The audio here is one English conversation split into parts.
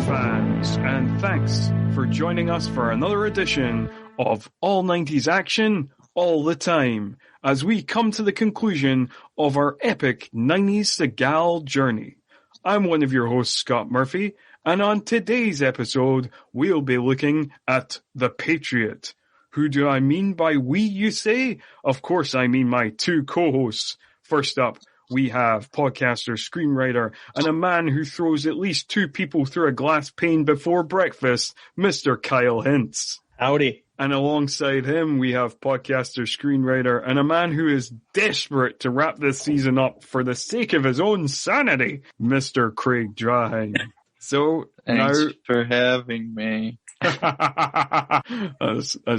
fans, and thanks for joining us for another edition of All 90s Action All the Time, as we come to the conclusion of our epic 90s Seagal journey. I'm one of your hosts, Scott Murphy, and on today's episode, we'll be looking at The Patriot. Who do I mean by we, you say? Of course I mean my two co-hosts. First up, we have podcaster, screenwriter, and a man who throws at least two people through a glass pane before breakfast, Mr. Kyle Hintz. Howdy. And alongside him, we have podcaster, screenwriter, and a man who is desperate to wrap this season up for the sake of his own sanity, Mr. Craig Draheim. So Thanks for having me. That's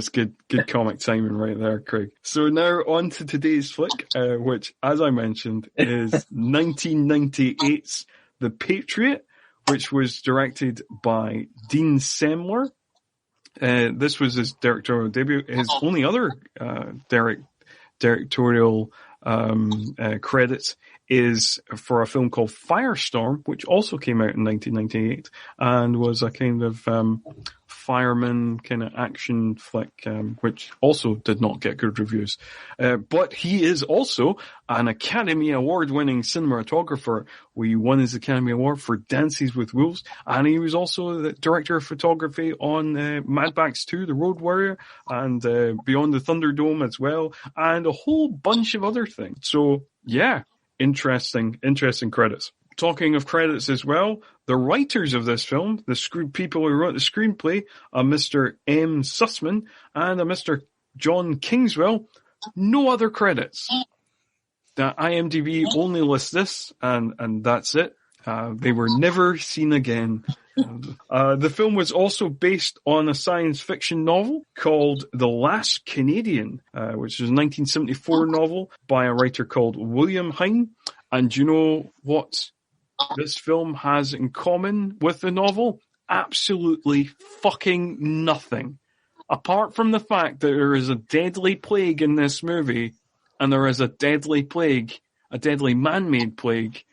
good comic timing right there, Craig. So now on to today's flick, which, as I mentioned, is 1998's The Patriot, which was directed by Dean Semler. This was his directorial debut. His only other directorial credits is for a film called Firestorm, which also came out in 1998 and was a kind of fireman kind of action flick, which also did not get good reviews. But he is also an Academy Award-winning cinematographer. He won his Academy Award for Dances with Wolves, and he was also the director of photography on Mad Max 2, The Road Warrior, and Beyond the Thunderdome as well, and a whole bunch of other things. So, yeah, interesting credits. Talking of credits as well, the writers of this film, people who wrote the screenplay, a Mr. M. Sussman and a Mr. John Kingswell, no other credits. The IMDb only lists this, and that's it. They were never seen again. The film was also based on a science fiction novel called The Last Canadian, which is a 1974 novel by a writer called William Hine. And do you know what this film has in common with the novel? Absolutely fucking nothing. Apart from the fact that there is a deadly plague in this movie, and there is a deadly man-made plague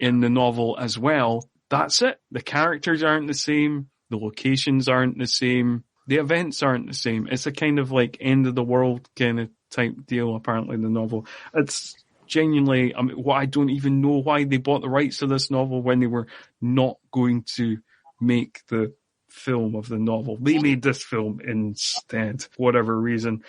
in the novel as well. That's it. The characters aren't the same. The locations aren't the same. The events aren't the same. It's a kind of like end of the world kind of type deal, apparently, in the novel. It's genuinely, I don't even know why they bought the rights to this novel when they were not going to make the film of the novel. They made this film instead, whatever reason.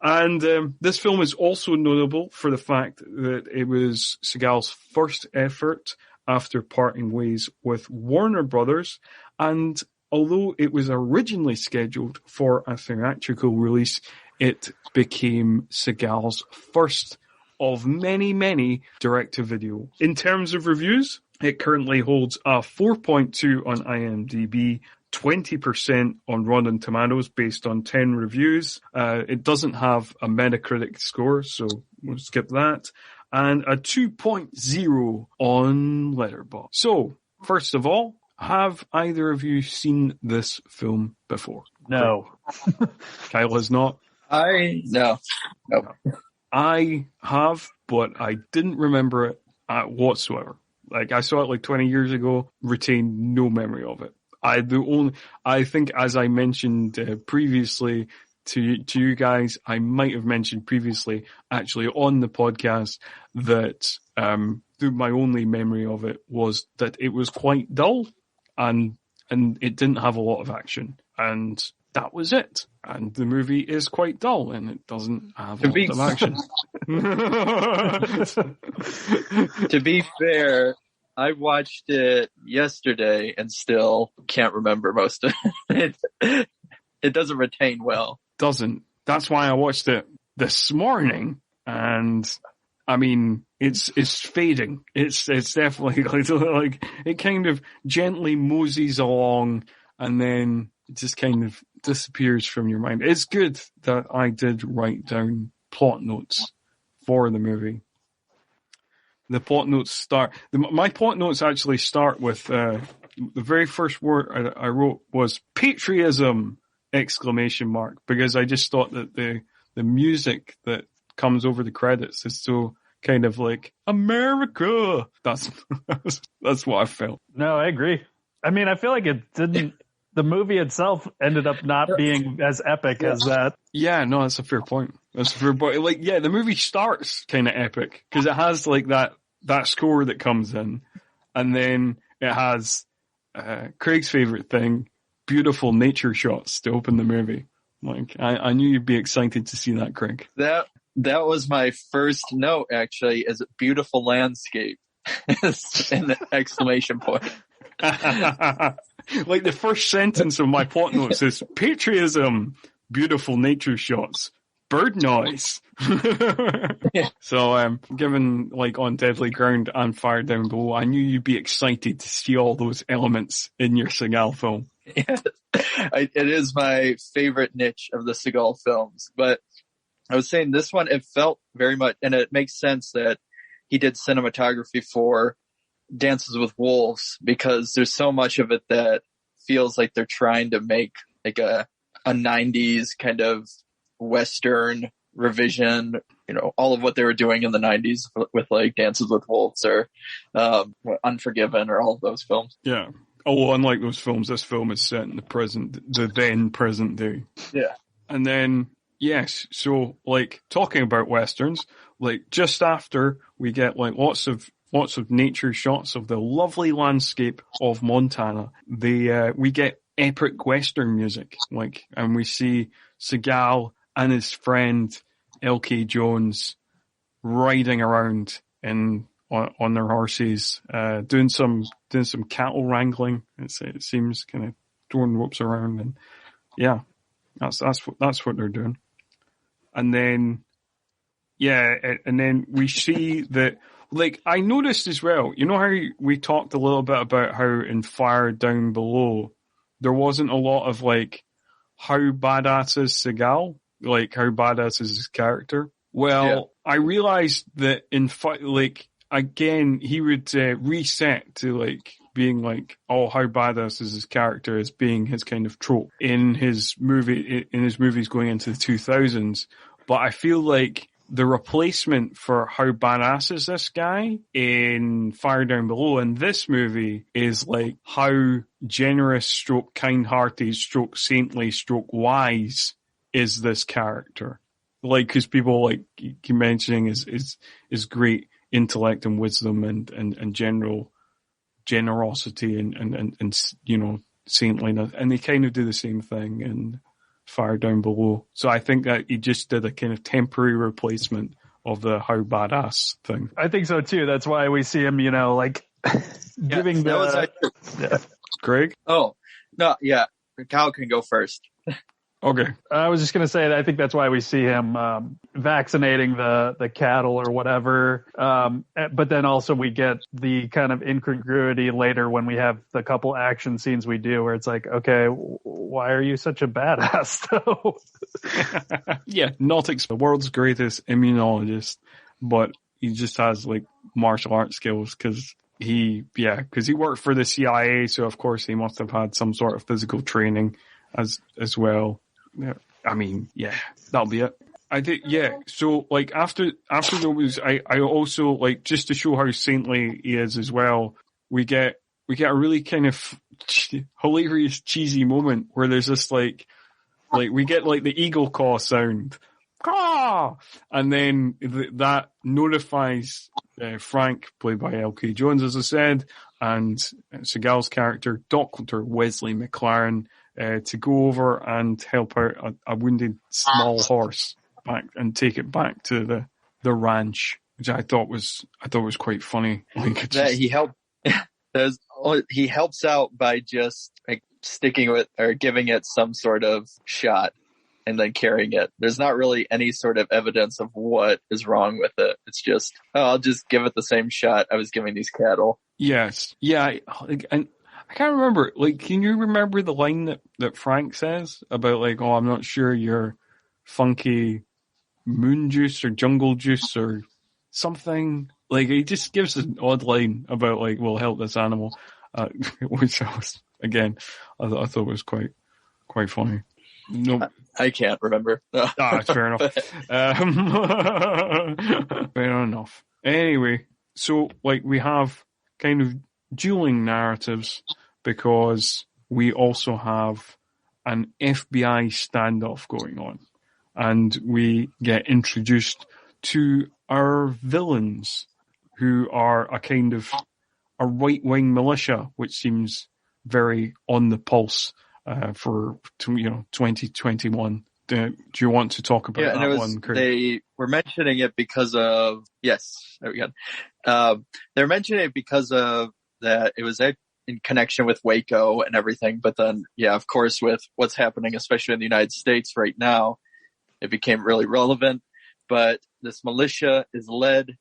And this film is also notable for the fact that it was Seagal's first effort after parting ways with Warner Brothers. And although it was originally scheduled for a theatrical release, it became Seagal's first of many direct-to-video. In terms of reviews, it currently holds a 4.2 on IMDb, 20% on Rotten Tomatoes based on 10 reviews. It doesn't have a Metacritic score, so we'll skip that. And a 2.0 on Letterboxd. So, first of all, have either of you seen this film before? No. Kyle has not? No. I have, but I didn't remember it whatsoever. Like, I saw it like 20 years ago, retained no memory of it. I think, as I mentioned previously to you guys, I might have mentioned previously, actually on the podcast, that my only memory of it was that it was quite dull, and it didn't have a lot of action, and that was it. And the movie is quite dull, and it doesn't have a lot of action. To be fair, I watched it yesterday and still can't remember most of it. It doesn't retain well. Doesn't. That's why I watched it this morning, and I mean, it's fading. It's definitely like it kind of gently moseys along, and then it just kind of disappears from your mind. It's good that I did write down plot notes for the movie. The plot notes my plot notes actually start with the very first word I wrote was patriotism! Because I just thought that the music that comes over the credits is so kind of like America. That's what I felt. No, I agree. I mean, I feel like it didn't. The movie itself ended up not being as epic as that. Yeah, no, that's a fair point. That's a fair point. Like, yeah, the movie starts kind of epic because it has like that score that comes in, and then it has Craig's favorite thing, beautiful nature shots to open the movie. Like, I knew you'd be excited to see that, Craig. That was my first note, actually, is beautiful landscape. An exclamation point. Like the first sentence of my plot notes is patriotism, beautiful nature shots, bird noise. So, given like On Deadly Ground and Fire Down Below, I knew you'd be excited to see all those elements in your Seagal film. Yeah, it is my favorite niche of the Seagal films. But I was saying this one, it felt very much, and it makes sense that he did cinematography for Dances with Wolves, because there's so much of it that feels like they're trying to make like a 90s kind of Western revision, all of what they were doing in the 90s with like Dances with Wolves or Unforgiven or all of those films. Yeah. Oh, unlike those films, this film is set in the then present day. Yeah. And then, yes, so like talking about Westerns, like just after we get like lots of nature shots of the lovely landscape of Montana, we get epic Western music, like, and we see Seagal and his friend L.K. Jones riding around on their horses, doing some cattle wrangling. It seems, kind of throwing ropes around, and yeah, that's what they're doing. And then, and then we see that. Like, I noticed as well, how we talked a little bit about how in Fire Down Below, there wasn't a lot of, like, how badass is Seagal? Like, how badass is his character? Well, yeah. I realized that again, he would reset to, like, being like, oh, how badass is his character as being his kind of trope in his movies going into the 2000s. But I feel like the replacement for how badass is this guy in Fire Down Below in this movie is like how generous stroke kind-hearted stroke saintly stroke wise is this character. Like, cause people like keep mentioning is great intellect and wisdom and general generosity and saintliness. And they kind of do the same thing in Fire Down Below. So I think that he just did a kind of temporary replacement of the how badass thing. I think so too. That's why we see him, giving Greg? Oh, no, yeah. Kyle can go first. Okay. I was just going to say that I think that's why we see him vaccinating the cattle or whatever. But then also we get the kind of incongruity later when we have the couple action scenes we do where it's like, okay, why are you such a badass though? Yeah, not the world's greatest immunologist, but he just has like martial arts skills because he worked for the CIA. So of course he must have had some sort of physical training as well. Yeah, I mean, yeah, that'll be it. I think, yeah. So, like, after those, I also, like, just to show how saintly he is as well, we get a really kind of hilarious, cheesy moment where there's this, like we get, like, the eagle caw sound. Caw! And then that notifies Frank, played by L.K. Jones, as I said, and Seagal's character, Dr. Wesley McLaren, to go over and help out a wounded small horse back and take it back to the ranch, which I thought was quite funny. Like, he helps out by just like sticking with or giving it some sort of shot and then carrying it. There's not really any sort of evidence of what is wrong with it. It's just, I'll just give it the same shot I was giving these cattle. Yes. Yeah. And I can't remember, like, can you remember the line that Frank says about, like, oh, I'm not sure you're funky moon juice or jungle juice or something? Like, he just gives an odd line about, like, we'll help this animal, which I was, again, I thought was quite funny. No, I can't remember. It's fair enough. Fair enough. Anyway, so, like, we have kind of dueling narratives because we also have an FBI standoff going on, and we get introduced to our villains, who are a kind of a right-wing militia, which seems very on the pulse for 2021. Do you want to talk about that one, Craig? They were mentioning it because of there we go. They're mentioning it because of that. It was in connection with Waco and everything, but then of course, with what's happening, especially in the United States right now, it became really relevant. But this militia is led,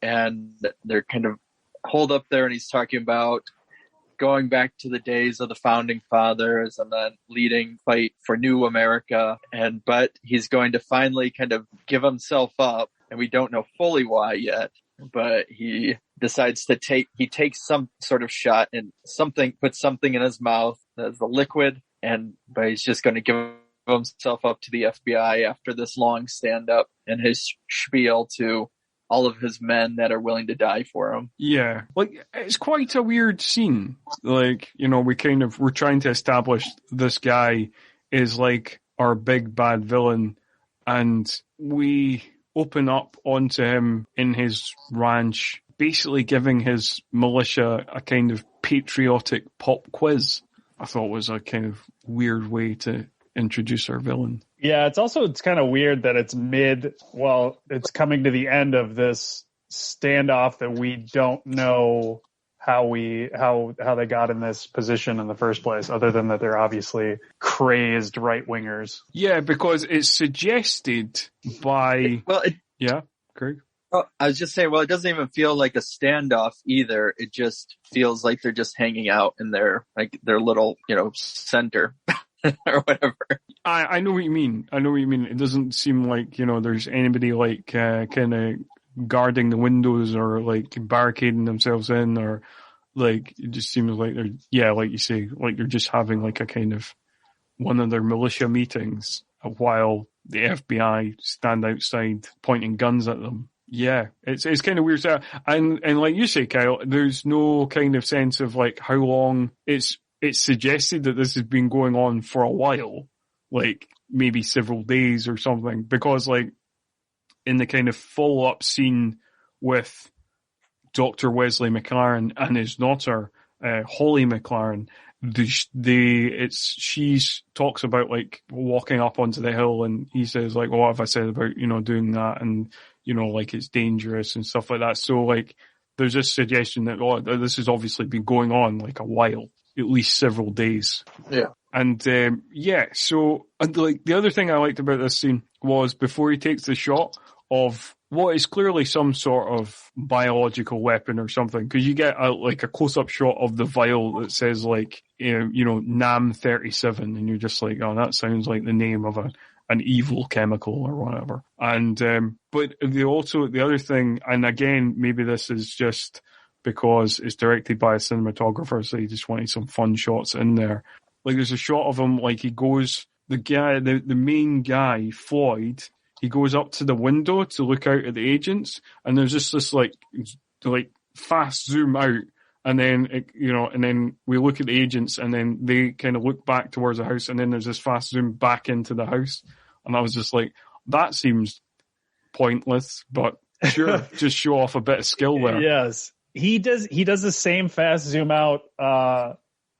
and they're kind of holed up there, and he's talking about going back to the days of the founding fathers and then leading fight for new America. But he's going to finally kind of give himself up, and we don't know fully why yet, but he decides to takes some sort of shot and puts something in his mouth as a liquid, but he's just going to give himself up to the FBI after this long stand up and his spiel to all of his men that are willing to die for him. Yeah. Like, it's quite a weird scene. Like, we're trying to establish this guy is like our big bad villain, and we open up onto him in his ranch, basically giving his militia a kind of patriotic pop quiz. I thought was a kind of weird way to introduce our villain. Yeah, it's kind of weird that it's it's coming to the end of this standoff that we don't know how they got in this position in the first place, other than that they're obviously crazed right-wingers. Yeah, because it's suggested by... Yeah, Craig? Well, I was just saying, it doesn't even feel like a standoff either. It just feels like they're just hanging out in their little, center. Or whatever. I know what you mean. It doesn't seem like, there's anybody like kind of guarding the windows or like barricading themselves in, or like it just seems like they're, like you say, like they're just having like a kind of one of their militia meetings while the FBI stand outside pointing guns at them. Yeah, it's kind of weird. And like you say, Kyle, there's no kind of sense of like how long it's suggested that this has been going on for a while, like maybe several days or something, because like in the kind of follow-up scene with Dr. Wesley McLaren and his daughter, Holly McLaren, she talks about like walking up onto the hill, and he says like, what have I said about, doing that, and, like it's dangerous and stuff like that. So like there's this suggestion that, this has obviously been going on like a while. At least several days. Yeah. And, so, like, the other thing I liked about this scene was before he takes the shot of what is clearly some sort of biological weapon or something, because you get a close-up shot of the vial that says, like, NAM 37, and you're just like, oh, that sounds like the name of an evil chemical or whatever. And, but the other thing, and again, maybe this is just because it's directed by a cinematographer, so he just wanted some fun shots in there. Like, there's a shot of him, like, he goes, the main guy, Floyd, he goes up to the window to look out at the agents, and there's just this, like fast zoom out, and then, and then we look at the agents, and then they kind of look back towards the house, and then there's this fast zoom back into the house. And I was just like, that seems pointless, but sure, just show off a bit of skill there. Yes. He does the same fast zoom out, I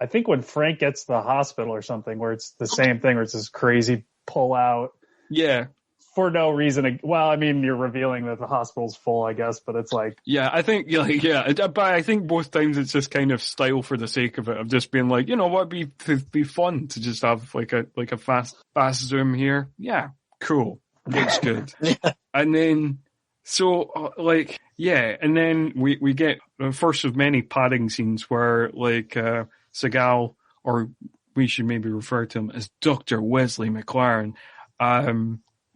think when Frank gets to the hospital or something, where it's the same thing, where it's this crazy pull out. Yeah. For no reason. Well, I mean, you're revealing that the hospital's full, I guess, but it's like... Yeah, I think, but I think both times it's just kind of style for the sake of it, of just being like, what would be fun to just have like a fast zoom here. Yeah, cool. Looks good. Yeah. And then... So, and then we get the first of many padding scenes where, like, Seagal, or we should maybe refer to him as Dr. Wesley McLaren,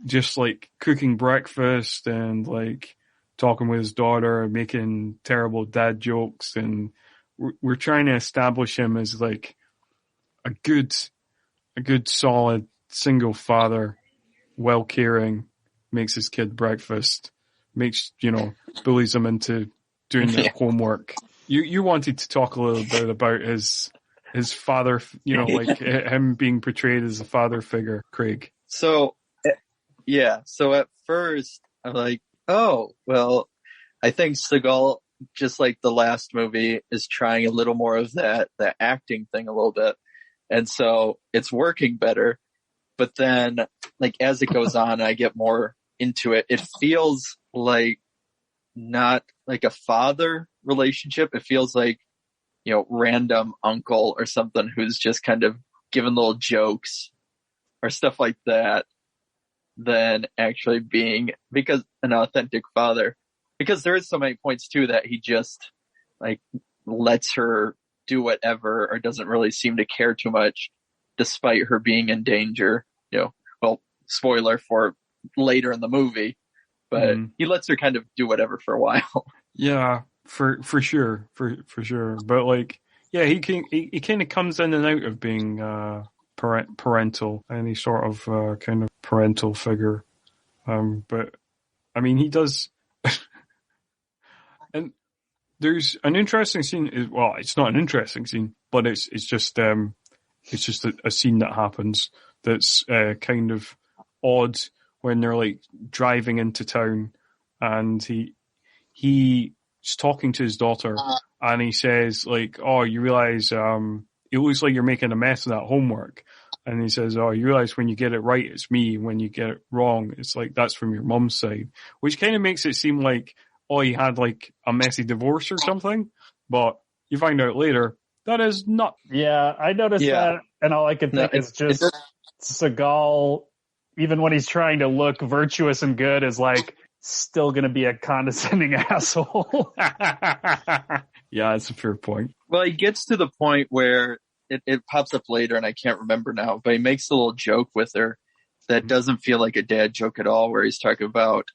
just, like, cooking breakfast and, like, talking with his daughter, making terrible dad jokes, and we're trying to establish him as, like, a good solid single father, well caring, makes his kid breakfast, bullies him into doing their homework. You wanted to talk a little bit about his father, like him being portrayed as a father figure, Craig. So, yeah. So at first, I'm like, oh, well, I think Seagal, just like the last movie, is trying a little more of that acting thing a little bit. And so it's working better. But then, like, as it goes on, I get more into it. It feels like not like a father relationship. It feels like, random uncle or something who's just kind of giving little jokes or stuff like that than actually being because an authentic father. Because there is so many points too that he just like lets her do whatever or doesn't really seem to care too much despite her being in danger. Well, spoiler for later in the movie, but he lets her kind of do whatever for a while. Yeah, for sure, for sure. But like, yeah, he kind of comes in and out of being parental, any sort of kind of parental figure. But I mean, he does. And there's an interesting scene. Well, it's not an interesting scene, but it's just a scene that happens that's kind of odd when they're like driving into town, and he's talking to his daughter, and he says like, "Oh, you realize it looks like you're making a mess of that homework." And he says, "Oh, you realize when you get it right, it's me. When you get it wrong, it's like that's from your mum's side," which kind of makes it seem like, oh, he had like a messy divorce or something. But you find out later that is not. Yeah, I noticed that, and all I could think is just Seagal, even when he's trying to look virtuous and good, is like still going to be a condescending asshole. Yeah, that's a fair point. Well, he gets to the point where it pops up later, and I can't remember now, but he makes a little joke with her that doesn't feel like a dad joke at all, where he's talking about,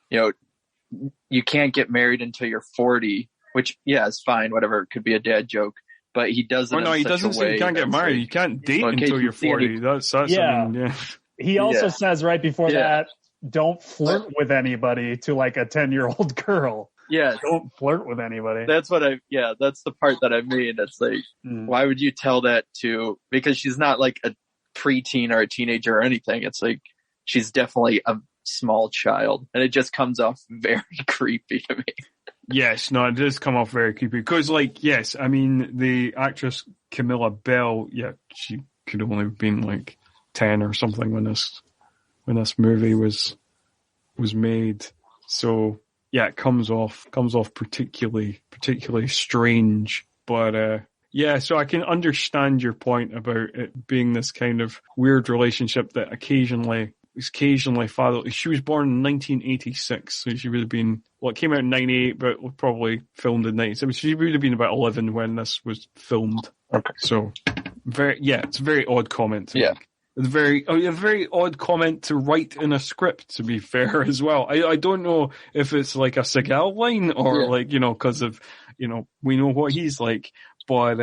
you can't get married until you're 40, which, yeah, is fine, whatever. It could be a dad joke, but he doesn't. Oh, no, he doesn't say you can't get married. Like, you can't date until you're 40. That's yeah. I mean, yeah. He also says right before that, don't flirt with anybody to like a 10-year-old girl. Yeah. Don't flirt with anybody. That's that's the part that I mean. It's like, why would you tell that to, because she's not like a preteen or a teenager or anything. It's like, she's definitely a small child, and it just comes off very creepy to me. Yes, no, it does come off very creepy. Because, like, yes, I mean, the actress Camilla Bell, she could only have been like 10 or something when this movie was made. So yeah, it comes off particularly strange. But so I can understand your point about it being this kind of weird relationship that occasionally father. She was born in 1986, so she would have been, it came out in 98, but probably filmed in 97. She would have been about 11 when this was filmed. Okay. So it's a very odd comment to make. It's a very odd comment to write in a script, to be fair, as well. I don't know if it's like a Seagal line or because of, we know what he's like, but,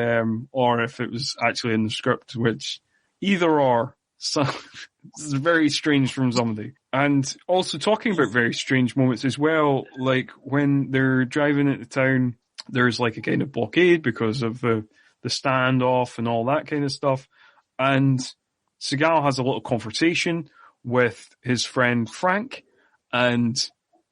or if it was actually in the script, which either or. So this is very strange from somebody. And also talking about very strange moments as well, like when they're driving into town, there's like a kind of blockade because of the standoff and all that kind of stuff. And Seagal has a little conversation with his friend Frank, and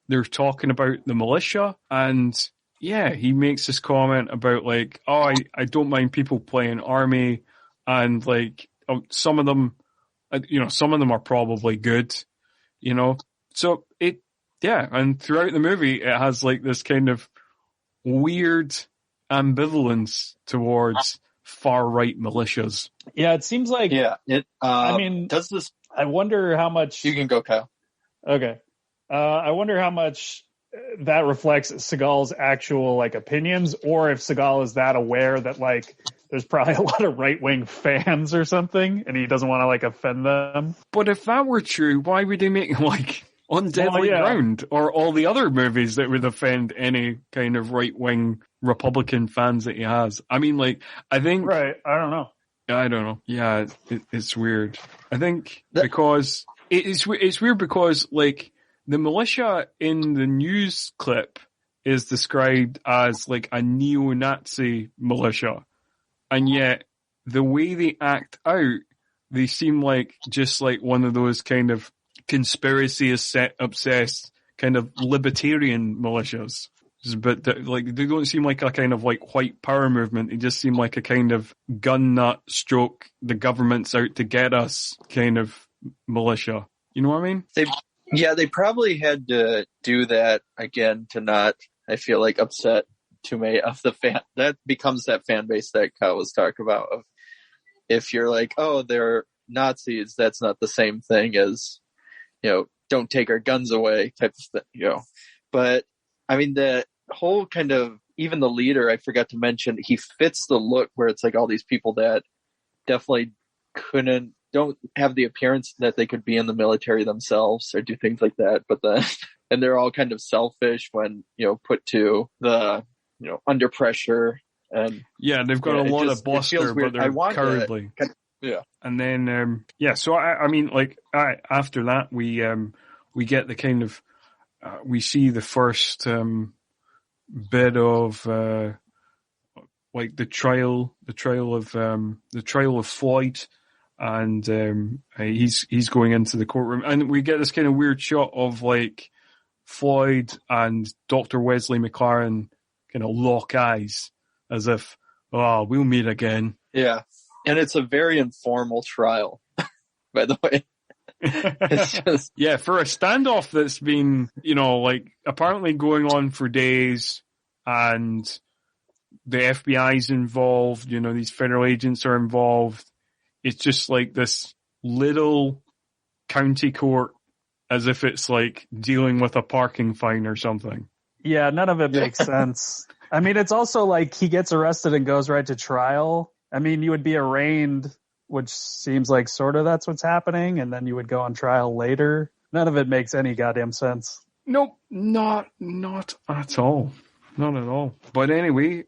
they're talking about the militia. And he makes this comment about like, oh, I don't mind people playing army, and like some of them are probably good, So and throughout the movie, it has like this kind of weird ambivalence towards far-right militias. Yeah, it seems like... Yeah, I mean, does this... I wonder how much... You can go, Kyle. Okay. I wonder how much that reflects Seagal's actual, like, opinions, or if Seagal is that aware that, like, there's probably a lot of right-wing fans or something, and he doesn't want to, like, offend them. But if that were true, why would they make, like, On Deadly Ground, or all the other movies that would offend any kind of right-wing Republican fans that he has? I mean, like, I think... Right, I don't know. Yeah, it's weird. I think because... It's weird because, like, the militia in the news clip is described as like a neo-Nazi militia. And yet the way they act out, they seem like just like one of those kind of conspiracy obsessed kind of libertarian militias. But like they don't seem like a kind of like white power movement. They just seem like a kind of gun nut stroke, the government's out to get us kind of militia. You know what I mean? They probably had to do that again to not, I feel like, upset too many of the fan. That becomes that fan base that Kyle was talking about. Of if you're like, oh, they're Nazis, that's not the same thing as, don't take our guns away type of thing, But I mean, the whole kind of, even the leader, I forgot to mention, he fits the look where it's like all these people that definitely don't have the appearance that they could be in the military themselves or do things like that. But and they're all kind of selfish when, put to the, under pressure. And yeah, they've got a lot of bluster, but they're cowardly. Yeah. And then, so I mean, like, after that, we get the kind of, we see the first, bit of, like the trial of Floyd, and, he's going into the courtroom, and we get this kind of weird shot of like Floyd and Dr. Wesley McLaren kind of lock eyes as if, oh, we'll meet again. Yeah. And it's a very informal trial, by the way. It's just... Yeah, for a standoff that's been, like apparently going on for days, and the FBI's involved, these federal agents are involved. It's just like this little county court, as if it's like dealing with a parking fine or something. Yeah, none of it makes sense. I mean, it's also like he gets arrested and goes right to trial. I mean, you would be arraigned, which seems like sort of that's what's happening, and then you would go on trial later. None of it makes any goddamn sense. Nope, not at all. Not at all. But anyway,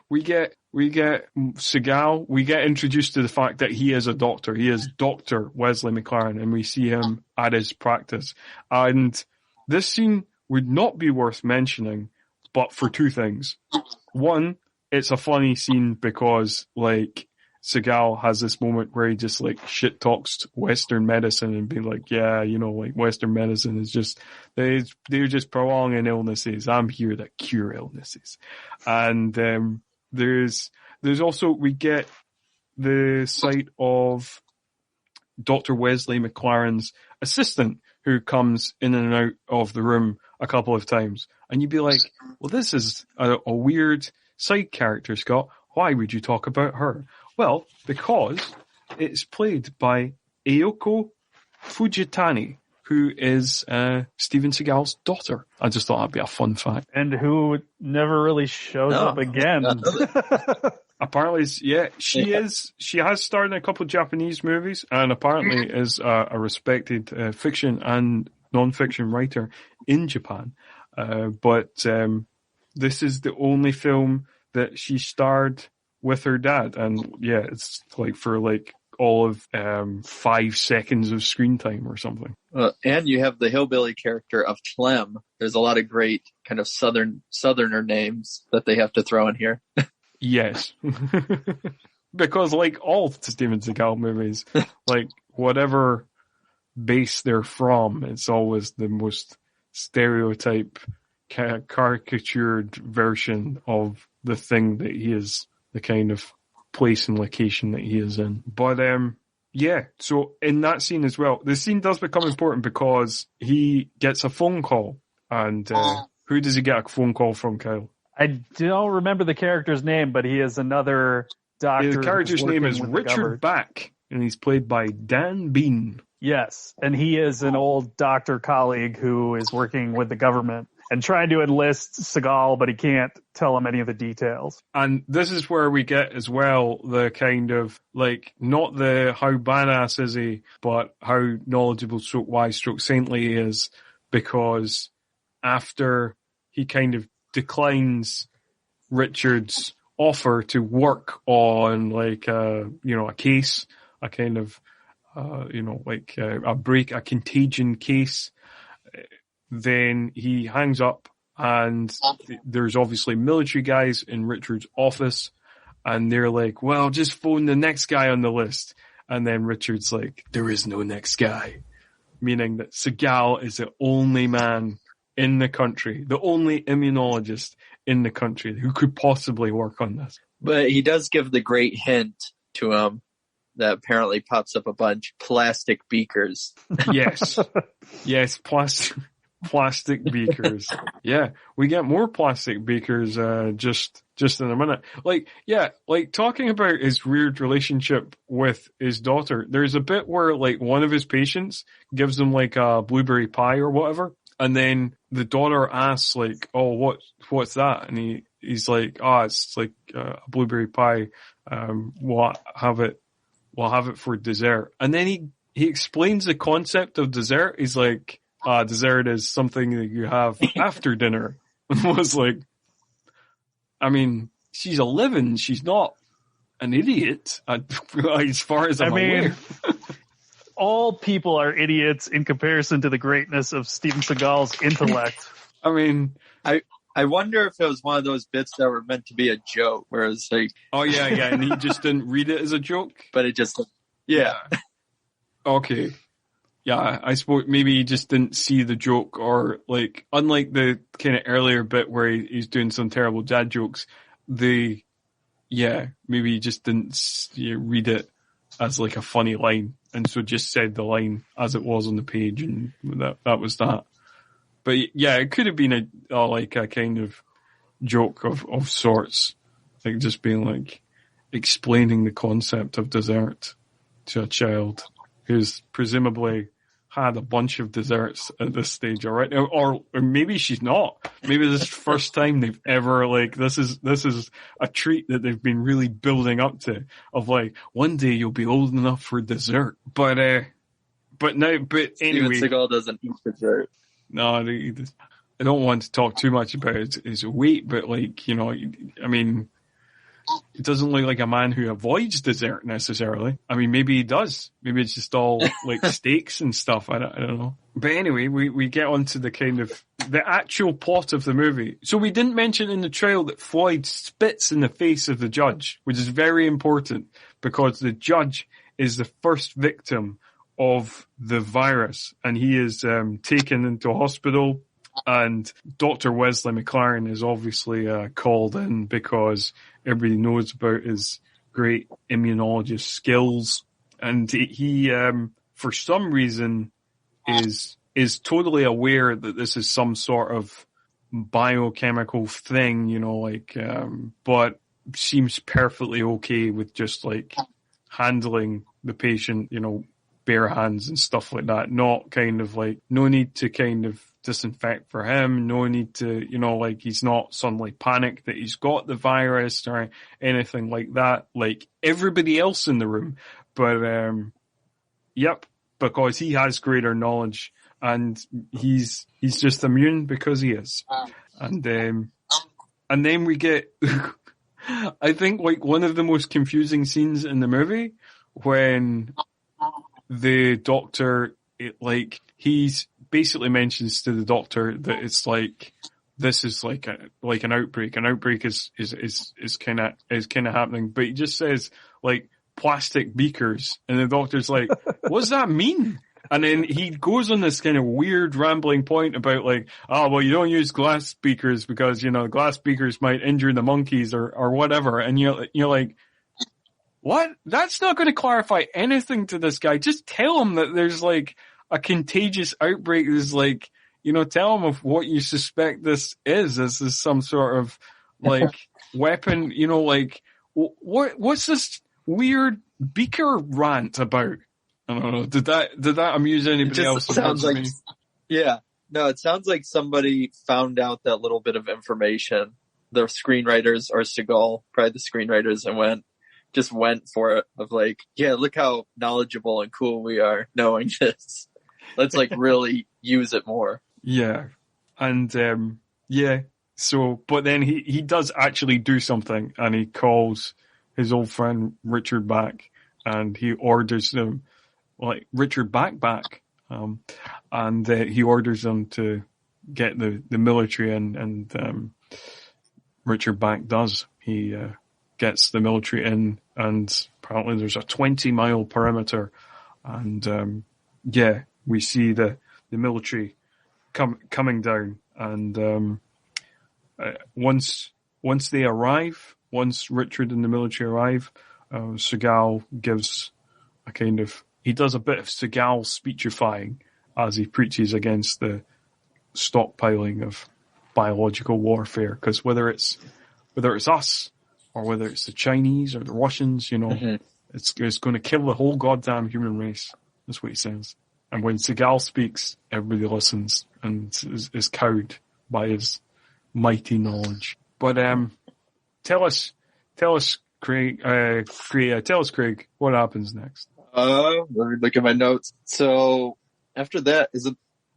we get Seagal. We get introduced to the fact that he is a doctor. He is Dr. Wesley McLaren, and we see him at his practice. And this scene would not be worth mentioning, but for two things. One, it's a funny scene because, like, Seagal has this moment where he just, like, shit talks Western medicine and being like, yeah, like, Western medicine is just, they're just prolonging illnesses. I'm here to cure illnesses. And, there's also, we get the sight of Dr. Wesley McLaren's assistant who comes in and out of the room a couple of times. And you'd be like, well, this is a weird side character, Scott. Why would you talk about her? Well, because it's played by Ayako Fujitani, who is Steven Seagal's daughter. I just thought that'd be a fun fact. And who never really shows up again. Apparently, yeah, she has starred in a couple of Japanese movies, and apparently is a respected fiction and non-fiction writer in Japan. But this is the only film that she starred with her dad, and yeah, it's like for like all of 5 seconds of screen time or something. And you have the hillbilly character of Clem. There's a lot of great kind of southerner names that they have to throw in here. Yes. Because like all Steven Seagal movies, like whatever base they're from, it's always the most stereotype, caricatured version of the thing that he is, the kind of place and location that he is in. But yeah, so in that scene as well, the scene does become important because he gets a phone call. And who does he get a phone call from, Kyle? I don't remember the character's name, but he is another doctor. The character's name is Richard Back, and he's played by Dan Bean. Yes, and he is an old doctor colleague who is working with the government and trying to enlist Seagal, but he can't tell him any of the details. And this is where we get as well the kind of, like, not the how badass is he, but how knowledgeable stroke wise stroke saintly he is, because after he kind of declines Richard's offer to work on like a case, a kind of a contagion case, then he hangs up and there's obviously military guys in Richard's office, and they're like, well, just phone the next guy on the list. And then Richard's like, there is no next guy. Meaning that Seagal is the only man in the country, the only immunologist in the country who could possibly work on this. But he does give the great hint to him that apparently pops up a bunch. Plastic beakers. Yes. Yes, plastic beakers. Yeah, we get more plastic beakers just in a minute. Like talking about his weird relationship with his daughter, there's a bit where like one of his patients gives him like a blueberry pie or whatever, and then the daughter asks like, oh, what's that? And he's like, oh, it's like a blueberry pie. We'll have it for dessert. And then he explains the concept of dessert. He's like, dessert is something that you have after dinner. I was like, I mean, she's 11. She's not an idiot, as far as I'm aware. All people are idiots in comparison to the greatness of Steven Seagal's intellect. I mean, I wonder if it was one of those bits that were meant to be a joke, whereas like, oh yeah, and he just didn't read it as a joke. But it just, yeah. Okay. Yeah, I suppose maybe he just didn't see the joke, or like, unlike the kind of earlier bit where he's doing some terrible dad jokes, maybe he just didn't read it as like a funny line, and so just said the line as it was on the page, and that was that. But yeah, it could have been a kind of joke of sorts, like just being like explaining the concept of dessert to a child who's presumably had a bunch of desserts at this stage already, or maybe she's not. Maybe this is the first time they've ever this is a treat that they've been really building up to, of like, one day you'll be old enough for dessert. But anyway, Steven Seagal doesn't eat dessert. No, I don't want to talk too much about his weight, but like, I mean, it doesn't look like a man who avoids dessert necessarily. I mean, maybe he does. Maybe it's just all like steaks and stuff. I don't know. But anyway, we get on to the kind of the actual plot of the movie. So we didn't mention in the trial that Floyd spits in the face of the judge, which is very important because the judge is the first victim of the virus, and he is taken into a hospital, and Dr. Wesley McLaren is obviously called in because everybody knows about his great immunologist skills, and he for some reason is totally aware that this is some sort of biochemical thing, but seems perfectly okay with just like handling the patient, bare hands and stuff like that. Not kind of like, no need to kind of disinfect for him, no need to, he's not suddenly panicked that he's got the virus or anything like that, like everybody else in the room. But, because he has greater knowledge, and he's just immune because he is. And then we get, I think like one of the most confusing scenes in the movie when the doctor, he's basically mentions to the doctor that it's like, this is like an outbreak. An outbreak is kind of happening, but he just says like plastic beakers, and the doctor's like, what does that mean? And then he goes on this kind of weird rambling point about like, oh, well, you don't use glass beakers because, glass beakers might injure the monkeys or whatever. And you're like, what? That's not going to clarify anything to this guy. Just tell him that there's like a contagious outbreak. There's like, tell him of what you suspect this is. This is some sort of like weapon, what's this weird beaker rant about? I don't know. Did that amuse anybody else? Sounds like, yeah. No, it sounds like somebody found out that little bit of information. The screenwriters or Seagal, probably the screenwriters, and went for it of like, yeah, look how knowledgeable and cool we are knowing this. Let's like really use it more. Yeah. And, so, but then he does actually do something, and he calls his old friend Richard back, and he orders him, like, Richard back. And he orders them to get the military in, and Richard Bach does. He gets the military in, and apparently there's a 20-mile perimeter, and we see the military coming down, and once they arrive, once Richard and the military arrive, Seagal gives he does a bit of Seagal speechifying as he preaches against the stockpiling of biological warfare, because whether it's us or whether it's the Chinese or the Russians, it's going to kill the whole goddamn human race. That's what he says. And when Seagal speaks, everybody listens and is cowed by his mighty knowledge. But tell us, Craig. Craig, what happens next? Let me look at my notes. So after that,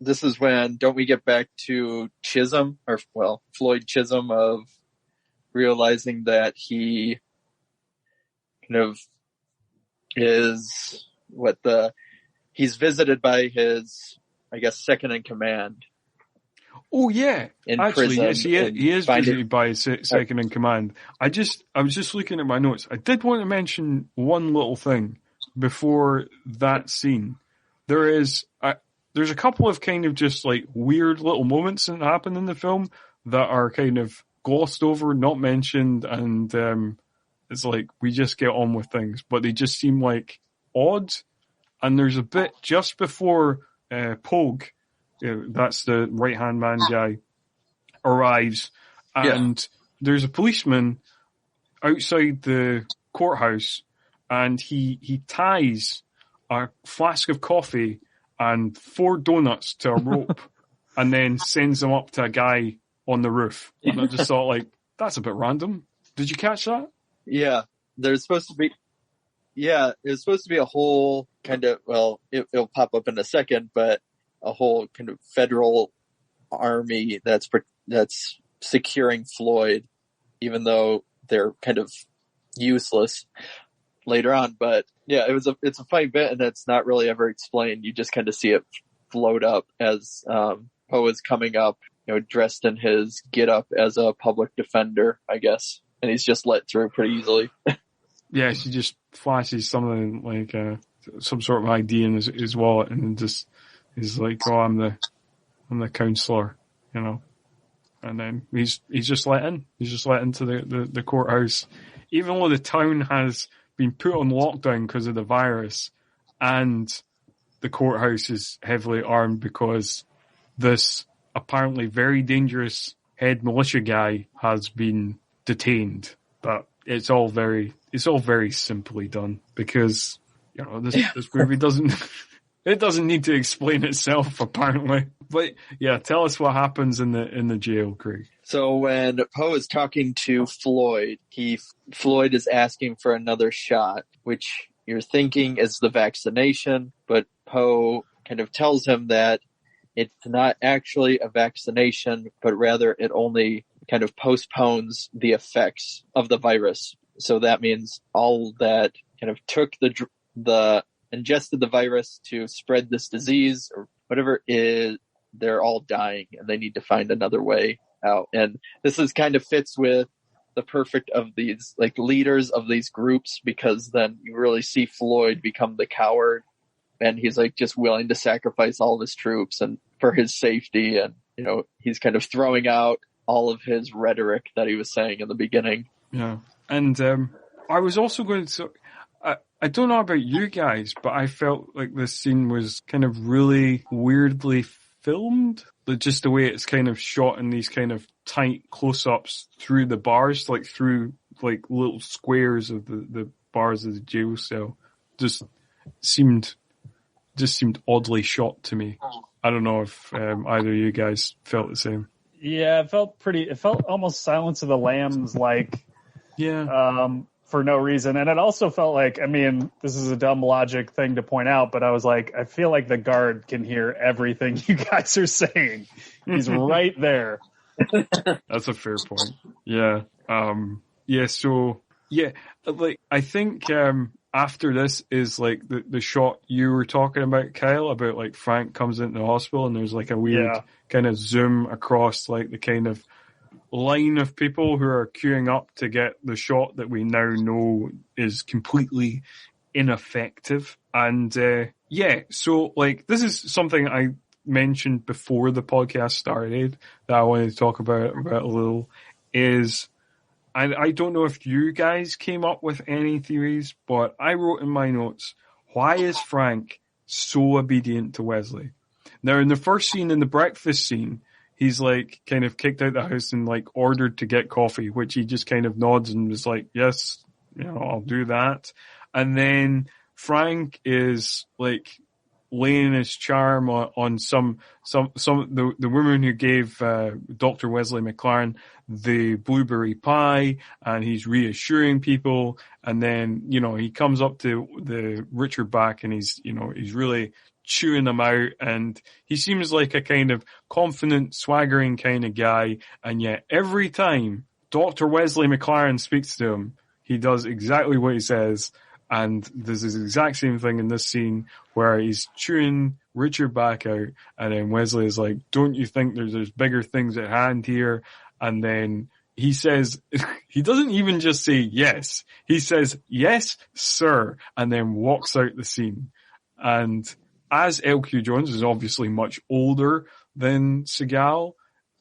this is when, don't we get back to Chisholm, Floyd Chisholm, of realizing that he kind of is he's visited by his, I guess, second in command. Oh yeah, actually, yes, he is visited by his second in command. I was just looking at my notes. I did want to mention one little thing before that scene. There's a couple of kind of just like weird little moments that happen in the film that are kind of glossed over, not mentioned, and it's like we just get on with things, but they just seem like odd. And there's a bit just before Pogue, that's the right-hand man guy, arrives, and there's a policeman outside the courthouse, and he ties a flask of coffee and 4 donuts to a rope and then sends them up to a guy on the roof. And I just thought, like, that's a bit random. Did you catch that? Yeah. There's supposed to be... Yeah, it's supposed to be a whole kind of... Well, it'll pop up in a second, but a whole kind of federal army that's securing Floyd, even though they're kind of useless later on. But yeah, it's a funny bit, and it's not really ever explained. You just kind of see it float up as Poe is coming up, dressed in his get-up as a public defender, I guess, and he's just let through pretty easily. Yeah, she just flashes something like some sort of ID in his wallet, and just he's like, "Oh, I'm the counselor," and then he's just let in. He's just let into the courthouse, even though the town has been put on lockdown because of the virus, and the courthouse is heavily armed because this apparently very dangerous head militia guy has been detained. But it's all very simply done because this movie doesn't need to explain itself apparently. But yeah, tell us what happens in the jail, Craig. So when Poe is talking to Floyd, Floyd is asking for another shot, which you're thinking is the vaccination, but Poe kind of tells him that it's not actually a vaccination, but rather it only kind of postpones the effects of the virus. So that means all that kind of took ingested the virus to spread this disease or whatever they're all dying, and they need to find another way out. And this is kind of fits with the perfect of these like leaders of these groups, because then you really see Floyd become the coward, and he's like just willing to sacrifice all of his troops and for his safety. And, he's kind of throwing out all of his rhetoric that he was saying in the beginning. Yeah. And I was also going to... I don't know about you guys, but I felt like this scene was kind of really weirdly filmed. Just the way it's kind of shot in these kind of tight close-ups through the bars, like through like little squares of the bars of the jail cell. Just seemed oddly shot to me. I don't know if either of you guys felt the same. Yeah, it felt almost Silence of the Lambs like. Yeah. For no reason. And it also felt like, this is a dumb logic thing to point out, but I was like, I feel like the guard can hear everything you guys are saying. He's right there. That's a fair point. Yeah. So, yeah, like, I think after this is like the shot you were talking about, Kyle, about like Frank comes into the hospital and there's like a weird kind of zoom across like the kind of line of people who are queuing up to get the shot that we now know is completely ineffective. And so like this is something I mentioned before the podcast started that I wanted to talk about a little is I don't know if you guys came up with any theories, but I wrote in my notes, why is Frank so obedient to Wesley? Now in the first scene, in the breakfast scene, he's like kind of kicked out the house and like ordered to get coffee, which he just kind of nods and was like, yes, I'll do that. And then Frank is like laying his charm on the woman who gave Dr. Wesley McLaren the blueberry pie, and he's reassuring people. And then, he comes up to the Richard back and he's really chewing them out, and he seems like a kind of confident, swaggering kind of guy, and yet every time Dr. Wesley McLaren speaks to him, he does exactly what he says, and there's this exact same thing in this scene where he's chewing Richard back out, and then Wesley is like, don't you think there's bigger things at hand here? And then he says, he doesn't even just say yes, he says, yes, sir, and then walks out the scene. And as L.Q. Jones is obviously much older than Seagal,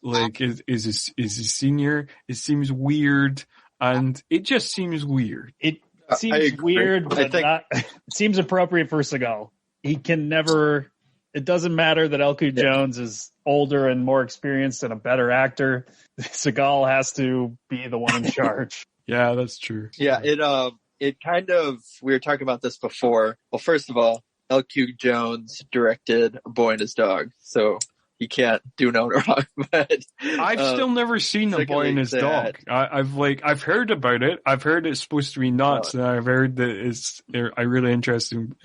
like is a senior, it seems weird, and it just seems weird. It seems weird, but it seems appropriate for Seagal. He can never. It doesn't matter that L.Q. Jones is older and more experienced and a better actor. Seagal has to be the one in charge. Yeah, that's true. Yeah, it kind of, we were talking about this before. Well, first of all, L.Q. Jones directed A Boy and His Dog, so he can't do no wrong. But I've still never seen A Boy and His Dog. I've heard about it. I've heard it's supposed to be nuts, and I've heard that it's a really interesting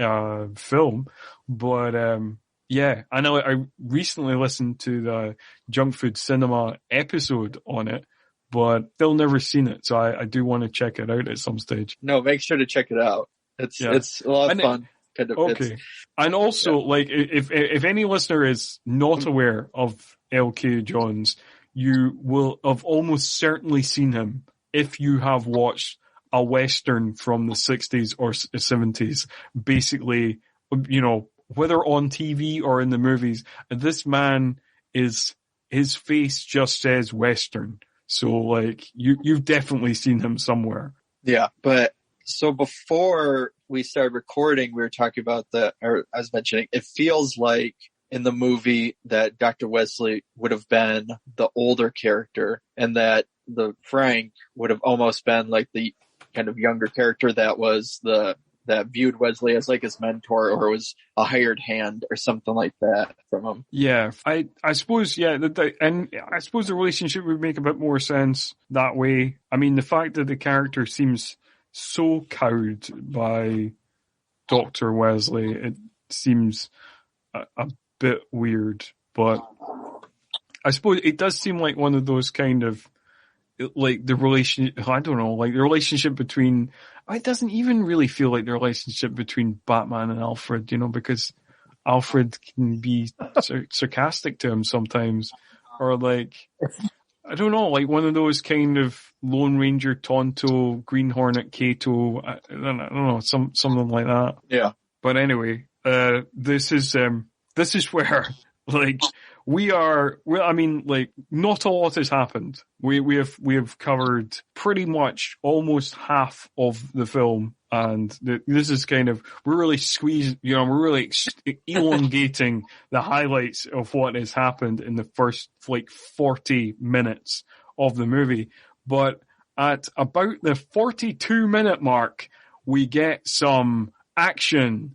film. But yeah, I know. I recently listened to the Junk Food Cinema episode on it, but still never seen it. So I do want to check it out at some stage. No, make sure to check it out. It's a lot of fun. Okay. And also, like, if any listener is not aware of L.K. Jones, you will have almost certainly seen him if you have watched a Western from the 60s or 70s. Basically, whether on TV or in the movies, this man his face just says Western. So, like, you've definitely seen him somewhere. Yeah, but so before we started recording, we were talking about I was mentioning, it feels like in the movie that Dr. Wesley would have been the older character, and that the Frank would have almost been like the kind of younger character that viewed Wesley as like his mentor, or was a hired hand or something like that from him. Yeah, I suppose, and I suppose the relationship would make a bit more sense that way. I mean, the fact that the character seems so cowed by Dr. Wesley, it seems a bit weird, but I suppose it does seem like one of those kind of, like the relationship between, it doesn't even really feel like the relationship between Batman and Alfred, because Alfred can be sarcastic to him sometimes, or like, I don't know, like one of those kind of Lone Ranger Tonto, Green Hornet Kato, I don't know, something like that. Yeah. But anyway, this is where, like, not a lot has happened. We have covered pretty much almost half of the film, and this is kind of, we're really elongating the highlights of what has happened in the first 40 minutes of the movie. But at about the 42-minute mark, we get some action.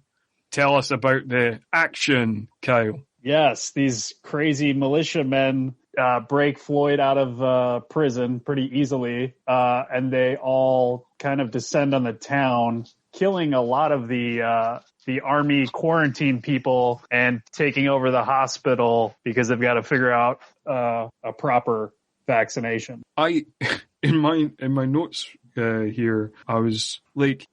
Tell us about the action, Kyle. Yes, these crazy militiamen break Floyd out of prison pretty easily, and they all kind of descend on the town, killing a lot of the army quarantine people and taking over the hospital because they've got to figure out a proper vaccination. In my notes here. I was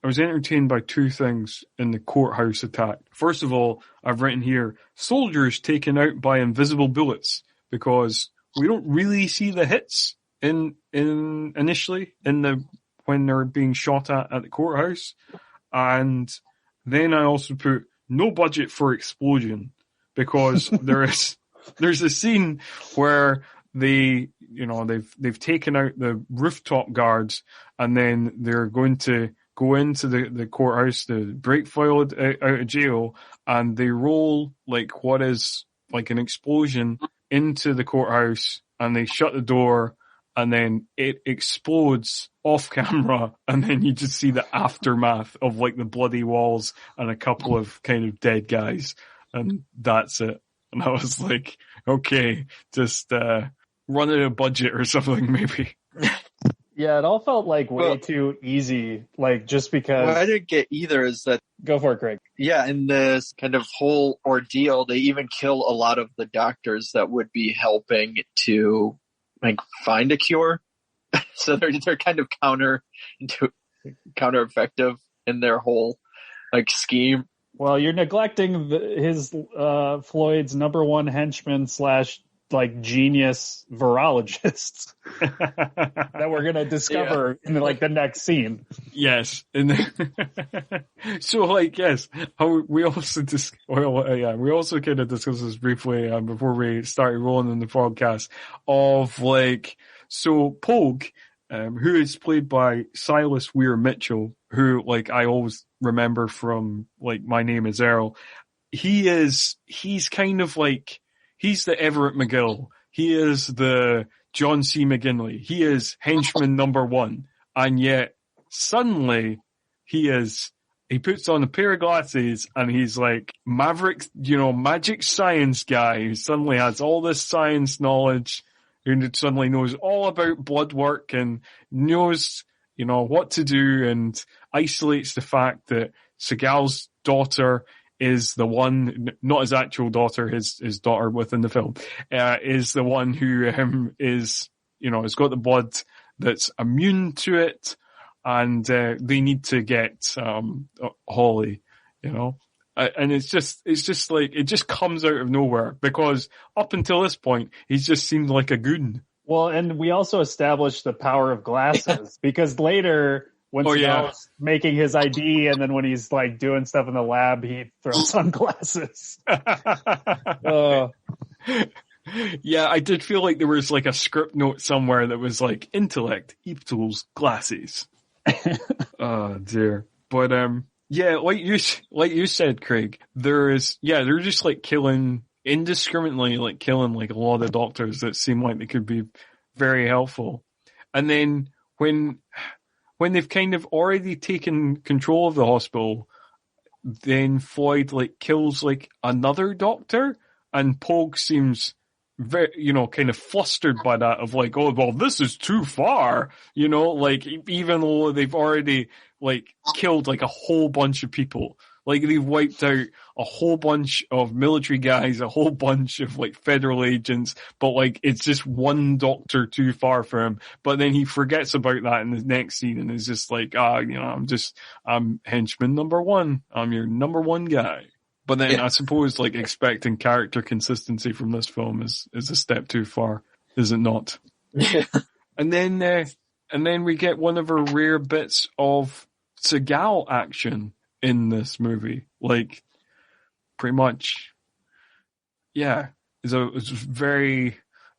entertained by two things in the courthouse attack. First of all, I've written here, soldiers taken out by invisible bullets, because we don't really see the hits initially when they're being shot at the courthouse. And then I also put no budget for explosion, because there's a scene where they've taken out the rooftop guards, and then they're going to go into the courthouse to break Foyle out of jail, and they roll like what is like an explosion into the courthouse, and they shut the door, and then it explodes off camera, and then you just see the aftermath of like the bloody walls and a couple of kind of dead guys, and that's it. And I was like, okay, just run out of budget or something, maybe. Yeah, it all felt like way too easy, like just because. What I didn't get either is that. Go for it, Craig. Yeah, in this kind of whole ordeal, they even kill a lot of the doctors that would be helping to like find a cure. So they're kind of counter effective in their whole like scheme. Well, you're neglecting his Floyd's number one henchman / like genius virologist that we're gonna discover in like the next scene. Yes, so like yes, we also kind of discussed this briefly before we started rolling in the podcast of like Pogue, who is played by Silas Weir Mitchell, who like I always remember from like My Name Is Earl. He's kind of like. He's the Everett McGill. He is the John C. McGinley. He is henchman number one. And yet, suddenly, he puts on a pair of glasses and he's like maverick, magic science guy who suddenly has all this science knowledge, who suddenly knows all about blood work and knows, what to do, and isolates the fact that Seagal's daughter is the one, not his actual daughter, his daughter within the film, is the one who is, has got the blood that's immune to it, and they need to get Holly, and it's just like it just comes out of nowhere, because up until this point he's just seemed like a goon. Well, and we also established the power of glasses because later. When Seagal's making his ID, and then when he's like doing stuff in the lab, he throws sunglasses. Yeah, I did feel like there was like a script note somewhere that was like intellect equals glasses. Oh dear. But like you said, Craig, they're just like killing indiscriminately, like killing like a lot of doctors that seem like they could be very helpful, and then when they've kind of already taken control of the hospital, then Floyd like kills like another doctor, and Pogue seems very, kind of flustered by that of like, oh, well, this is too far, like even though they've already like killed like a whole bunch of people. Like they've wiped out a whole bunch of military guys, a whole bunch of like federal agents, but like it's just one doctor too far for him. But then he forgets about that in the next scene and is just like, I'm henchman number one. I'm your number one guy. But then I suppose like expecting character consistency from this film is a step too far, is it not? Yeah. And then we get one of our rare bits of Seagal action in this movie, like pretty much, this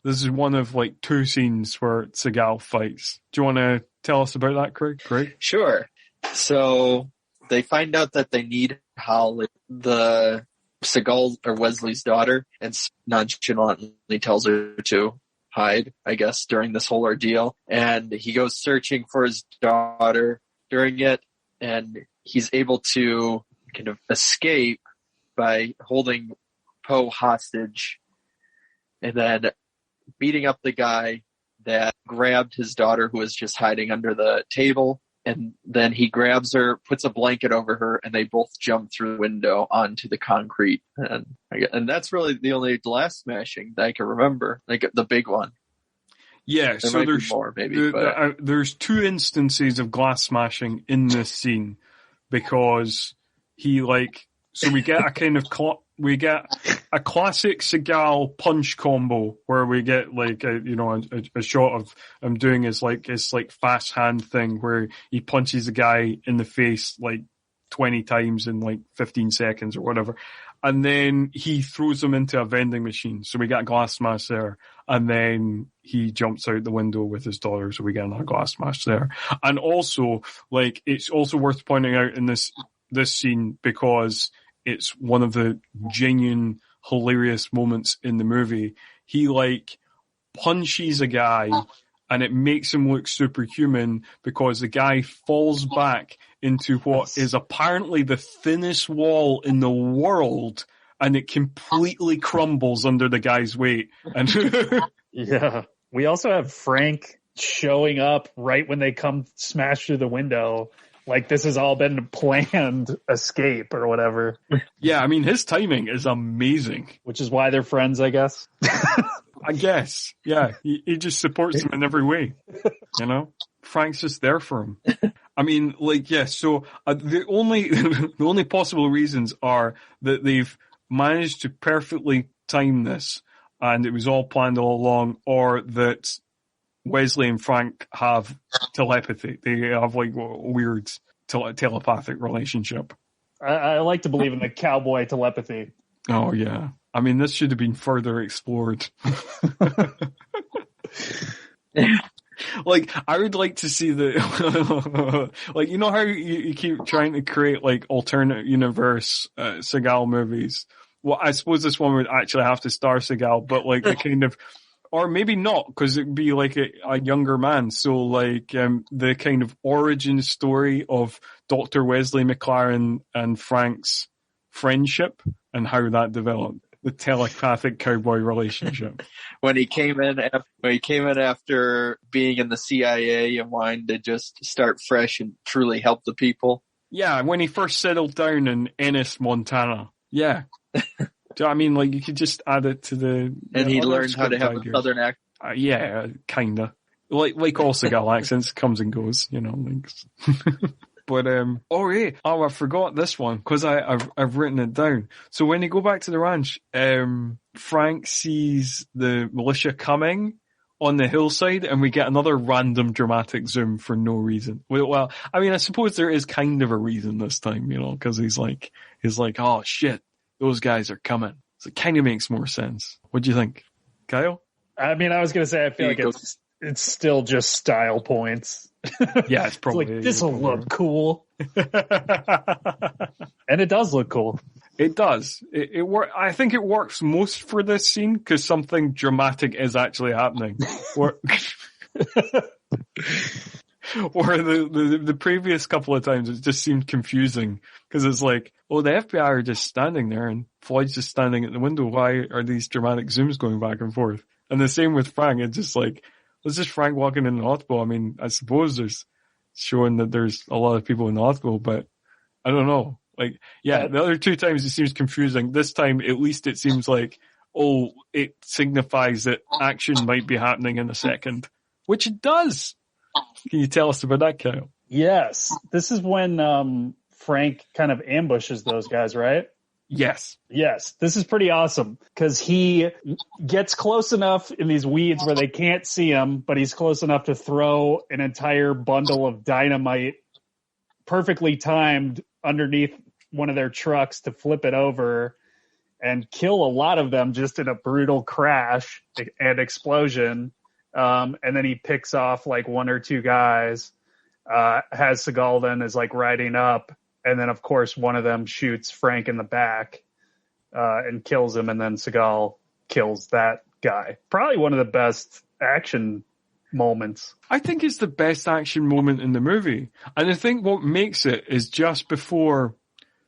is one of like two scenes where Seagal fights. Do you want to tell us about that, Craig? Sure. So they find out that they need Holly, the Seagal or Wesley's daughter, and nonchalantly tells her to hide, I guess, during this whole ordeal. And he goes searching for his daughter during it, and he's able to kind of escape by holding Poe hostage and then beating up the guy that grabbed his daughter, who was just hiding under the table. And then he grabs her, puts a blanket over her, and they both jump through the window onto the concrete. And that's really the only glass smashing that I can remember, like the big one. Yeah, There so might be there's more, maybe, but there's two instances of glass smashing in this scene because he so we get a kind of we get a classic Seagal punch combo where we get a shot of him doing his fast hand thing where he punches a guy in the face 20 times in 15 seconds or whatever. And then he throws him into a vending machine. So we got a glass smash there. And then he jumps out the window with his daughter. So we get another glass smash there. And also, it's also worth pointing out in this scene because it's one of the genuine hilarious moments in the movie. He punches a guy and it makes him look superhuman because the guy falls back into what is apparently the thinnest wall in the world, and it completely crumbles under the guy's weight. And yeah. We also have Frank showing up right when they come smash through the window. This has all been a planned escape or whatever. Yeah, I mean, his timing is amazing. Which is why they're friends, I guess. I guess. Yeah, he just supports him in every way. Frank's just there for him. I mean, so the only possible reasons are that they've managed to perfectly time this and it was all planned all along, or that Wesley and Frank have telepathy. They have a weird telepathic relationship. I like to believe in the cowboy telepathy. Oh, yeah. I mean, this should have been further explored. I would like to see the, you know how you keep trying to create, alternate universe, Seagal movies? Well, I suppose this one would actually have to star Seagal, but, the kind of, or maybe not, because it'd be, a younger man. So, the kind of origin story of Dr. Wesley McLaren and Frank's friendship and how that developed. The telepathic cowboy relationship. when he came in after being in the CIA and wanting to just start fresh and truly help the people. Yeah, when he first settled down in Ennis, Montana. Yeah. Do I mean, you could just add it to the... And he learned how to have a southern accent. Yeah, kinda. Like all Seagal accents, comes and goes, But, I forgot this one, because I've written it down. So when you go back to the ranch, Frank sees the militia coming on the hillside, and we get another random dramatic zoom for no reason. Well, I mean, I suppose there is kind of a reason this time, because he's like, oh shit, those guys are coming. So it kind of makes more sense. What do you think, Kyle? I mean, I was going to say, I feel like it's still just style points. Yeah, it's probably this will look cool. And it does look cool. It does. I think it works most for this scene because something dramatic is actually happening. Or the previous couple of times it just seemed confusing because it's the FBI are just standing there and Floyd's just standing at the window. Why are these dramatic zooms going back and forth? And the same with Frank. It's just it's just Frank walking in the hospital. I mean, I suppose there's showing that there's a lot of people in the hospital, but I don't know. The other two times it seems confusing. This time, at least it seems it signifies that action might be happening in a second, which it does. Can you tell us about that, Kyle? Yes. This is when Frank kind of ambushes those guys, right? Yes. This is pretty awesome because he gets close enough in these weeds where they can't see him, but he's close enough to throw an entire bundle of dynamite perfectly timed underneath one of their trucks to flip it over and kill a lot of them just in a brutal crash and explosion. And then he picks off one or two guys, has Seagal then is riding up. And then, of course, one of them shoots Frank in the back and kills him. And then Seagal kills that guy. Probably one of the best action moments. I think it's the best action moment in the movie. And I think what makes it is just before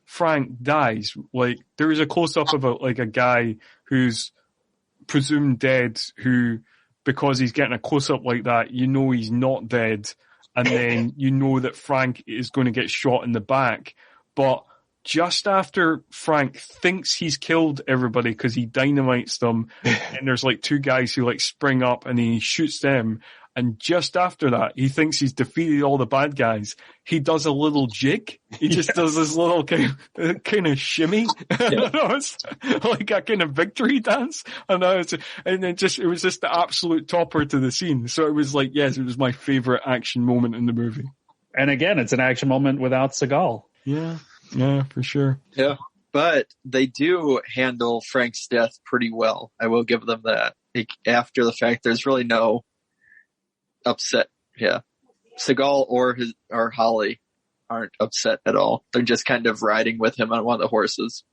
Frank dies, there is a close-up of a guy who's presumed dead who, because he's getting a close-up like that, he's not dead. And then that Frank is going to get shot in the back. But just after Frank thinks he's killed everybody because he dynamites them, and there's like two guys who like spring up and he shoots them. And just after that, he thinks he's defeated all the bad guys. He does a little jig. He just does this little kind of shimmy. Yeah. It's like a kind of victory dance. And it was just the absolute topper to the scene. So it was like, yes, it was my favorite action moment in the movie. And again, it's an action moment without Seagal. Yeah, for sure. Yeah. But they do handle Frank's death pretty well. I will give them that. After the fact, there's really no upset. Yeah. Seagal or Holly aren't upset at all. They're just kind of riding with him on one of the horses.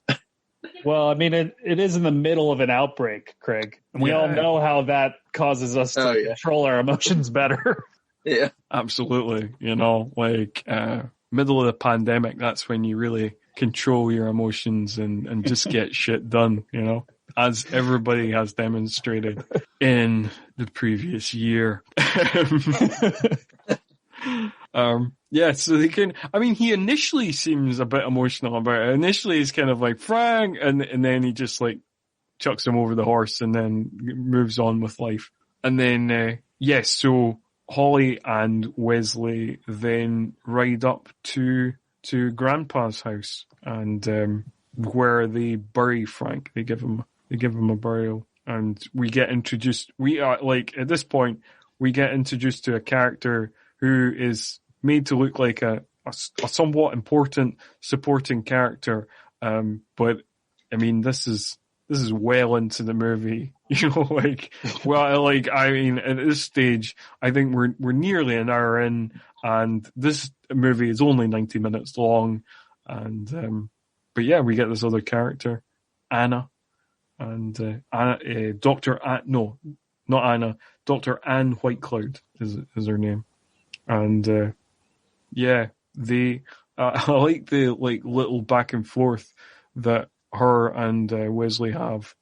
Well, I mean, it is in the middle of an outbreak, Craig. And we all know how that causes us to control our emotions better. Yeah. Absolutely. Like middle of the pandemic, that's when you really control your emotions and just get shit done, as everybody has demonstrated in the previous year. So he initially seems a bit emotional about it. Initially he's kind of like, Frank, and then he just like chucks him over the horse and then moves on with life. And then, so Holly and Wesley then ride up to Grandpa's house and, where they bury Frank. They give him a burial, and we get introduced. We are at this point, we get introduced to a character who is made to look like a somewhat important supporting character. But I mean, this is well into the movie, at this stage, I think we're nearly an hour in, and this movie is only 90 minutes long. And, but yeah, we get this other character, Anna. And Dr. Anne Whitecloud is her name. And I like the little back and forth that her and Wesley have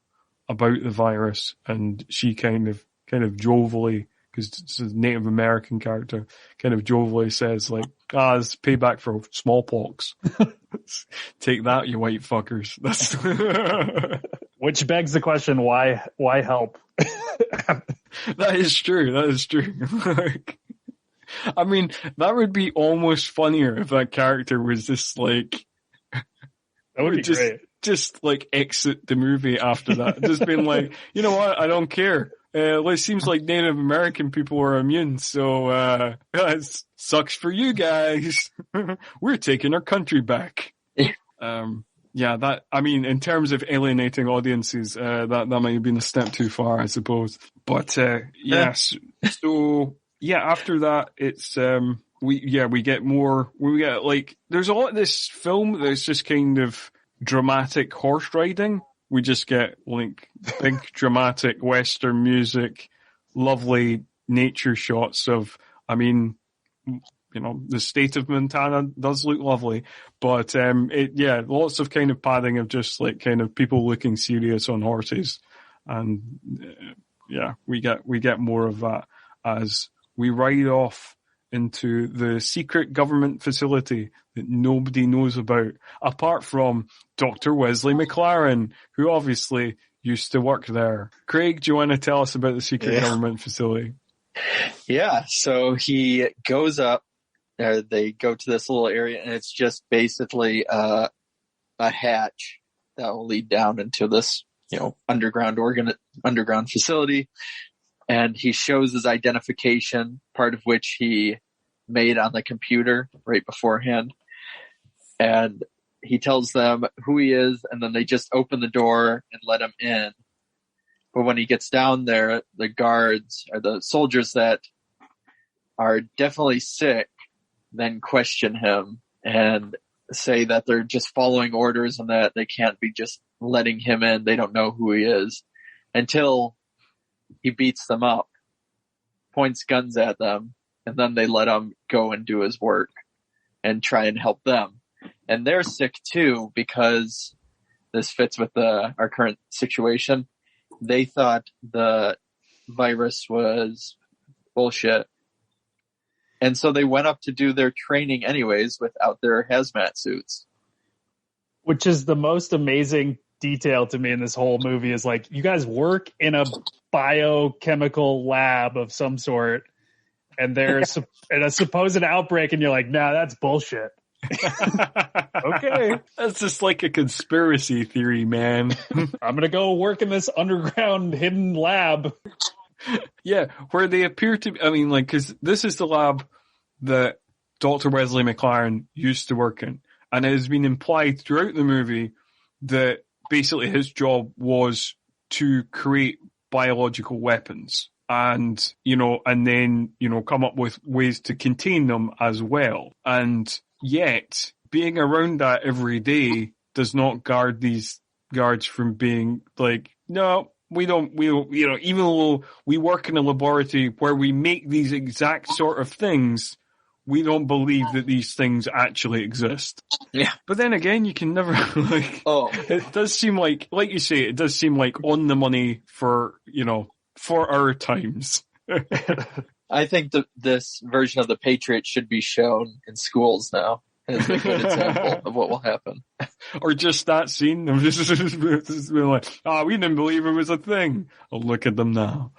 about the virus, and she kind of jovially, because it's a Native American character, kind of jovially says like, it's payback for smallpox. Take that, you white fuckers. That's which begs the question, why help? That is true. I mean, that would be almost funnier if that character was just like, that would be great. Just like exit the movie after that. Just being like, you know what? I don't care. It seems like Native American people are immune, so it sucks for you guys. We're taking our country back. In terms of alienating audiences, that might have been a step too far, I suppose. But yes, so yeah, after that, it's we get more. We get there's a lot of this film that's just kind of dramatic horse riding. We just get big dramatic Western music, lovely nature shots of, the state of Montana does look lovely, but lots of kind of padding of just kind of people looking serious on horses, and we get more of that as we ride off into the secret government facility that nobody knows about, apart from Dr. Wesley McLaren, who obviously used to work there. Craig, do you want to tell us about the secret government facility? Yeah, so he goes up, they go to this little area, and it's just basically a hatch that will lead down into this, underground facility. And he shows his identification, part of which he made on the computer right beforehand. And he tells them who he is, and then they just open the door and let him in. But when he gets down there, the guards, or the soldiers that are definitely sick, then question him and say that they're just following orders and that they can't be just letting him in. They don't know who he is, until he beats them up, points guns at them, and then they let him go and do his work and try and help them. And they're sick too, because this fits with our current situation. They thought the virus was bullshit. And so they went up to do their training anyways without their hazmat suits. Which is the most amazing detail to me in this whole movie is like, you guys work in a biochemical lab of some sort, and there's a supposed outbreak, and you're like, nah, that's bullshit. Okay. That's just like a conspiracy theory, man. I'm going to go work in this underground hidden lab. Yeah, where they appear to, I mean, like, because this is the lab that Dr. Wesley McLaren used to work in. And it has been implied throughout the movie that basically his job was to create biological weapons and, and then, come up with ways to contain them as well. And yet, being around that every day does not guard these guards from being like, no, we don't, even though we work in a laboratory where we make these exact sort of things, we don't believe that these things actually exist. Yeah. But then again, you can never, it does seem like you say, it does seem like on the money for our times. I think this version of the Patriot should be shown in schools now as a good example of what will happen. Or just that scene. I'm just being like, we didn't believe it was a thing. Oh, look at them now.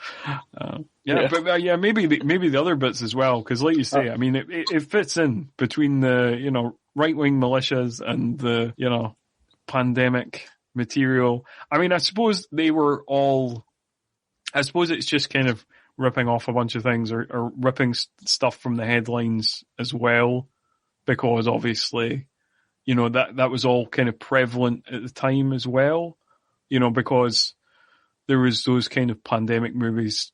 But maybe the other bits as well, because like you say, I mean, it fits in between the, right-wing militias and the, pandemic material. I mean, I suppose it's just kind of ripping off a bunch of things or ripping stuff from the headlines as well, because obviously, that was all kind of prevalent at the time as well, because there was those kind of pandemic movies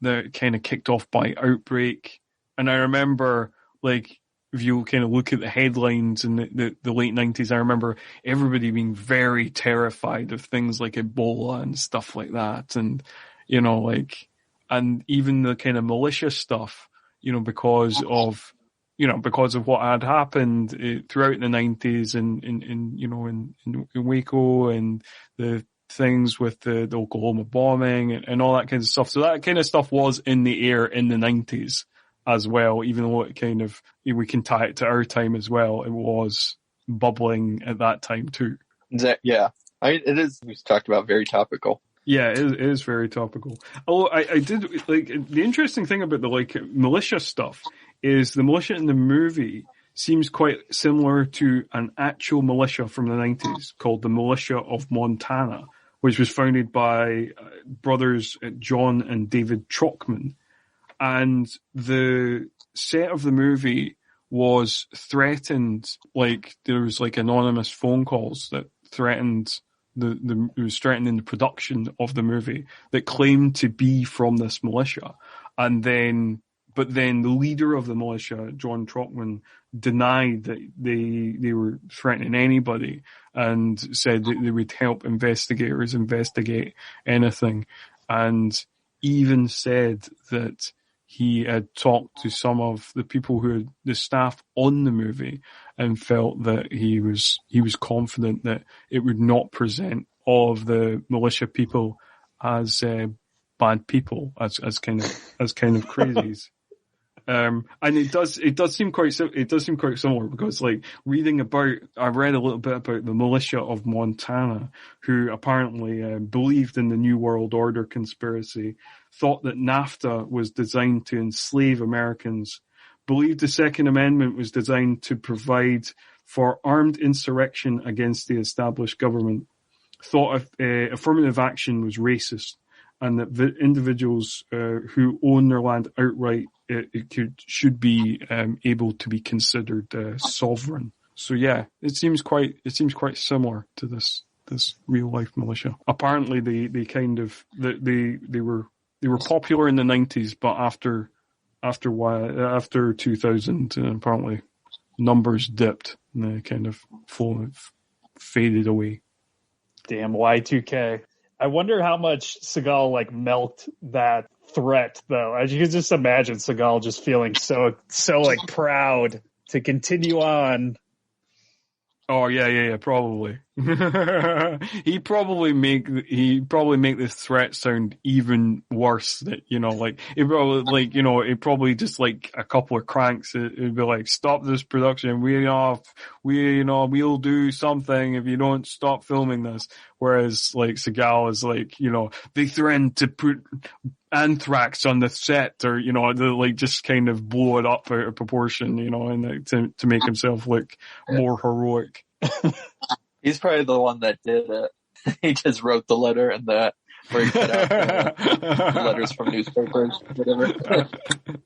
that kind of kicked off by Outbreak. And I remember, like, if you kind of look at the headlines in the late 90s, I remember everybody being very terrified of things like Ebola and stuff like that. And, and even the kind of militia stuff, because of what had happened throughout the 90s in Waco and the things with the Oklahoma bombing and all that kind of stuff. So that kind of stuff was in the air in the 90s as well, even though it kind of, we can tie it to our time as well. It was bubbling at that time too. Yeah. It is, we've talked about, very topical. Yeah, it is very topical. Although I did, like, the interesting thing about the, like, militia stuff is the militia in the movie seems quite similar to an actual militia from the 90s called the Militia of Montana, which was founded by brothers John and David Trockman. And the set of the movie was threatened, like, there was, like, anonymous phone calls that threatened it was threatening the production of the movie that claimed to be from this militia. But then the leader of the militia, John Trockman, denied that they were threatening anybody and said that they would help investigators investigate anything, and even said that he had talked to some of the people the staff on the movie, and felt that he was confident that it would not present all of the militia people as bad people, as kind of crazies. And it does seem quite similar, because, like, I read a little bit about the Militia of Montana, who apparently believed in the New World Order conspiracy, thought that NAFTA was designed to enslave Americans, believed the Second Amendment was designed to provide for armed insurrection against the established government, thought affirmative action was racist, and that individuals who own their land outright should be able to be considered sovereign. So yeah, it seems quite similar to this real life militia. Apparently, they were popular in the 90s, but after 2000, apparently numbers dipped and they kind of faded away. Damn Y2K. I wonder how much Seagal, like, milked that threat, though. As you can just imagine Seagal just feeling so like proud to continue on. Oh yeah, probably. He'd probably make this threat sound even worse. That like it probably just like a couple of cranks. It'd be like, stop this production. We'll do something if you don't stop filming this. Whereas like Seagal is like, they threatened to put anthrax on the set, or they like just kind of blow it up out of proportion, and to make himself look more heroic. He's probably the one that did it. He just wrote the letter and that, where he cut out the letters from newspapers, whatever.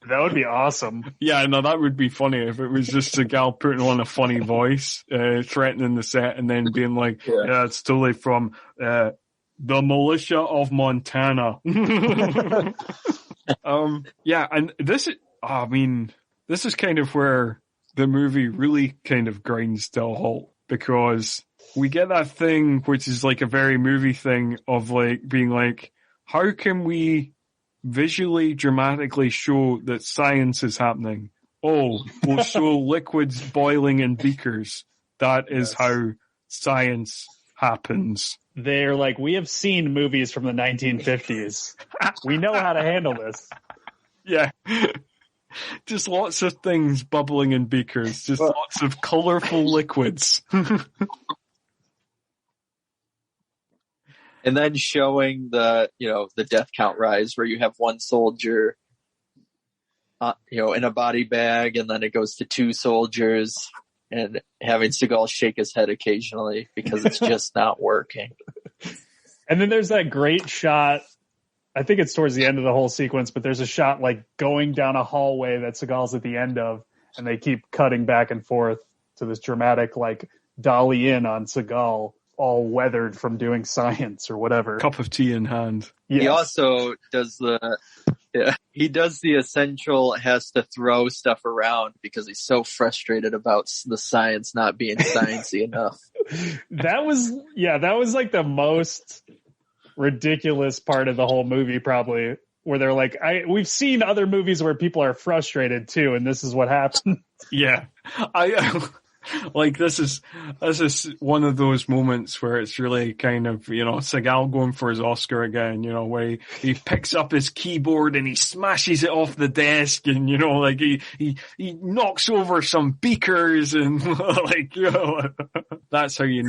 That would be awesome. Yeah, no, that would be funny if it was just a gal putting on a funny voice, threatening the set, and then being like, yeah it's totally from the militia of Montana. Yeah, and this is kind of where the movie really kind of grinds to a halt, because we get that thing which is like a very movie thing of like being like, how can we visually dramatically show that science is happening? Oh, we'll show liquids boiling in beakers. That is how science happens. They're like, we have seen movies from the 1950s. We know how to handle this. Yeah. Just lots of things bubbling in beakers. Just lots of colorful liquids. And then showing the death count rise, where you have one soldier, in a body bag, and then it goes to 2 soldiers, and having Seagal shake his head occasionally because it's just not working. And then there's that great shot. I think it's towards the end of the whole sequence, but there's a shot like going down a hallway that Seagal's at the end of, and they keep cutting back and forth to this dramatic like dolly in on Seagal, all weathered from doing science or whatever. Cup of tea in hand. Yes. He also does the essential, has to throw stuff around because he's so frustrated about the science not being sciencey enough. That was like the most ridiculous part of the whole movie, probably, where they're like, we've seen other movies where people are frustrated too, and this is what happened. Yeah. Like this is one of those moments where it's really kind of, Seagal going for his Oscar again, where he picks up his keyboard and he smashes it off the desk, and like he knocks over some beakers, and like that's how he's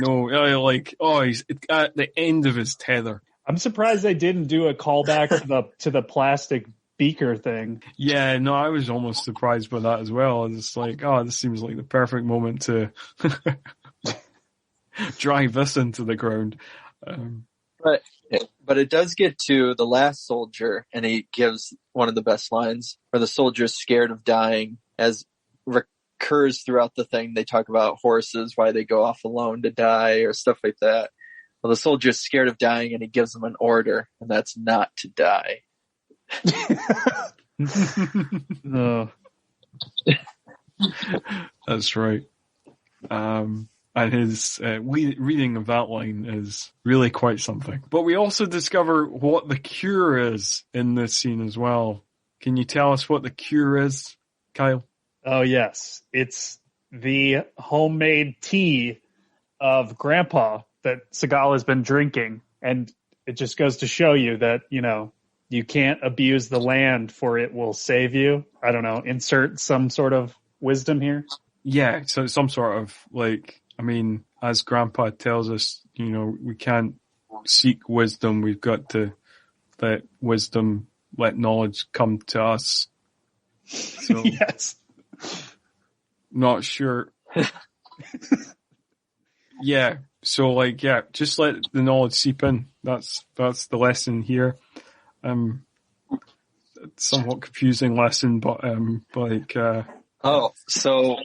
at the end of his tether. I'm surprised they didn't do a callback to the plastic beaker thing. Yeah, no, I was almost surprised by that as well. It's like, this seems like the perfect moment to drive this into the ground. But it does get to the last soldier, and he gives one of the best lines, where the soldier's scared of dying, as recurs throughout the thing. They talk about horses, why they go off alone to die, or stuff like that. Well, the soldier's scared of dying, and he gives them an order, and that's not to die. No. That's right. And his reading of that line is really quite something. But we also discover what the cure is in this scene as well. Can you tell us what the cure is, Kyle? Oh, yes. It's the homemade tea of Grandpa that Seagal has been drinking. And it just goes to show you that, you can't abuse the land, for it will save you. I don't know. Insert some sort of wisdom here. Yeah. So some sort of as Grandpa tells us, we can't seek wisdom. We've got to let knowledge come to us. So, yes. Not sure. Yeah. So just let the knowledge seep in. That's the lesson here. Somewhat confusing lesson, but so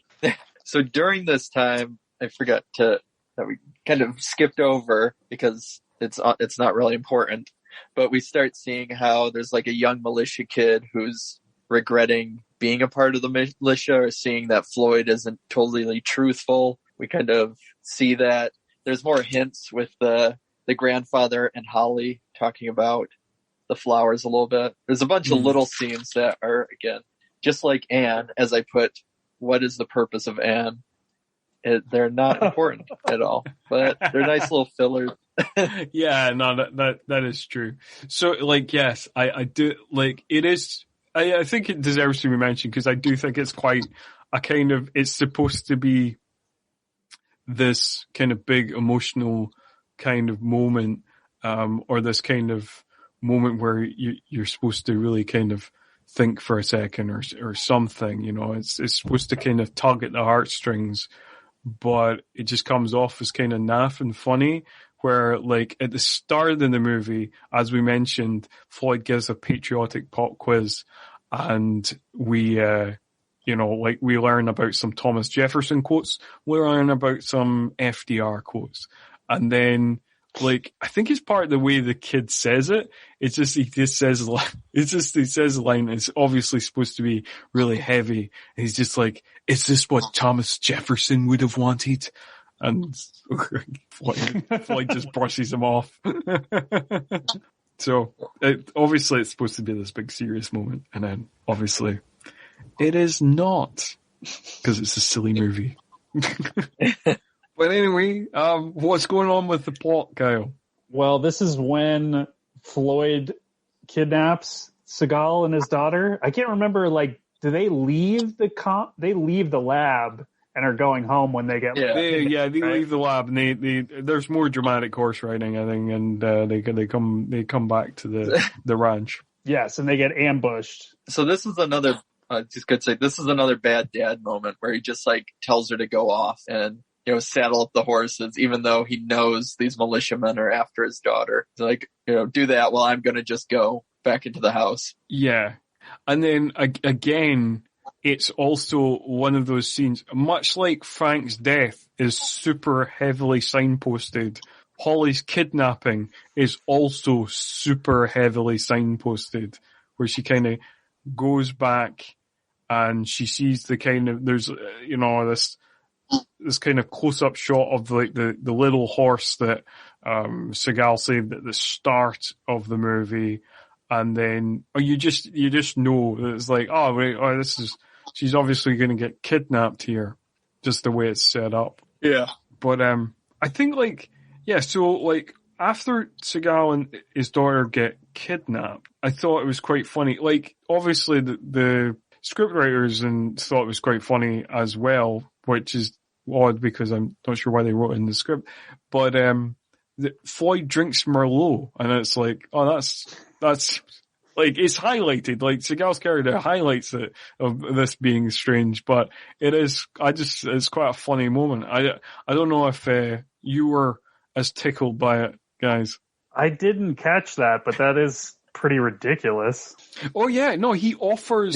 during this time, I forgot that we kind of skipped over because it's not really important, but we start seeing how there's like a young militia kid who's regretting being a part of the militia, or seeing that Floyd isn't totally truthful. We kind of see that there's more hints with the grandfather and Holly talking about the flowers a little bit. There's a bunch of little scenes that are, again, just like Anne, as I put, what is the purpose of Anne? They're not important at all, but they're nice little fillers. Yeah, no, that is true. So, like, yes, I do, like, it is, I think it deserves to be mentioned because I do think it's quite a kind of, it's supposed to be this kind of big emotional kind of moment, or this kind of moment where you're supposed to really kind of think for a second or something, you know, it's supposed to kind of tug at the heartstrings, but it just comes off as kind of naff and funny, where, like, at the start of the movie, as we mentioned, Floyd gives a patriotic pop quiz, and we, you know, like, we learn about some Thomas Jefferson quotes, we learn about some FDR quotes, and then, like, I think it's part of the way the kid says it. It's just, he says the line, it's obviously supposed to be really heavy. And he's just like, is this what Thomas Jefferson would have wanted? And Floyd just brushes him off. So, obviously it's supposed to be this big serious moment. And then, obviously, it is not. Because it's a silly movie. But anyway, what's going on with the plot, Kyle? Well, this is when Floyd kidnaps Seagal and his daughter. I can't remember, like, do they leave they leave the lab and are going home when they get they leave the lab, and they there's more dramatic horse riding, I think, and they come back to the ranch. Yes, and they get ambushed. So this is another just could say this is another bad dad moment where he just, like, tells her to go off and, you know, saddle up the horses, even though he knows these militiamen are after his daughter. He's like, you know, do that while I'm going to just go back into the house. Yeah. And then, again, it's also one of those scenes, much like Frank's death is super heavily signposted, Holly's kidnapping is also super heavily signposted, where she kind of goes back and she sees the kind of, there's, you know, this kind of close-up shot of, like, the little horse that Seagal saved at the start of the movie, and then you just know that it's like, oh wait, she's obviously going to get kidnapped here, just the way it's set up. Yeah. But I think, like, yeah, so, like, after Seagal and his daughter get kidnapped, I thought it was quite funny. Like, obviously the scriptwriters thought it was quite funny as well, which is odd because I'm not sure why they wrote it in the script. But Floyd drinks Merlot, and it's like, oh, that's like, it's highlighted. Like, Seagal's character highlights it, of this being strange, but it's quite a funny moment. I don't know if you were as tickled by it, guys. I didn't catch that, but that is pretty ridiculous. Oh yeah, no, he offers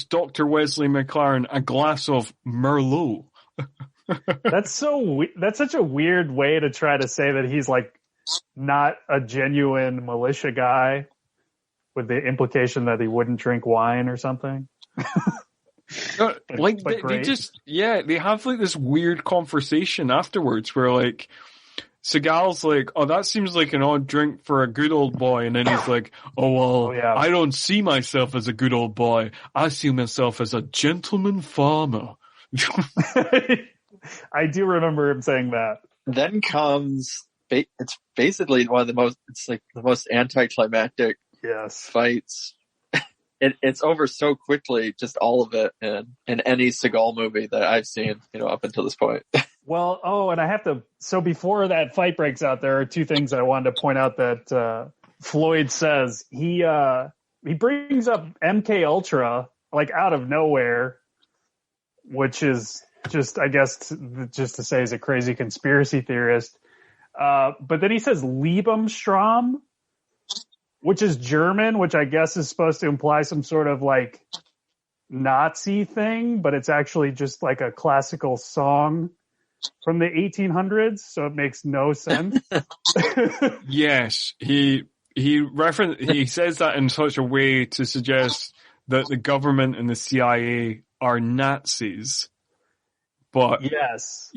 Dr. Wesley McLaren a glass of Merlot. That's such a weird way to try to say that he's, like, not a genuine militia guy, with the implication that he wouldn't drink wine or something. Like, they just, they have, like, this weird conversation afterwards where, like, Seagal's like, oh, that seems like an odd drink for a good old boy. And then he's like, I don't see myself as a good old boy. I see myself as a gentleman farmer. I do remember him saying that. Then comes, it's basically one of the most anticlimactic fights. It's over so quickly, just all of it in any Seagal movie that I've seen, you know, up until this point. Well, and so before that fight breaks out, there are two things I wanted to point out that Floyd says. He brings up MK Ultra, like, out of nowhere, which is just, I guess, just to say he's a crazy conspiracy theorist. But then he says Lebensraum, which is German, which I guess is supposed to imply some sort of, like, Nazi thing, but it's actually just, like, a classical song from the 1800s, so it makes no sense. Yes, he says that in such a way to suggest that the government and the CIA are Nazis. But yes,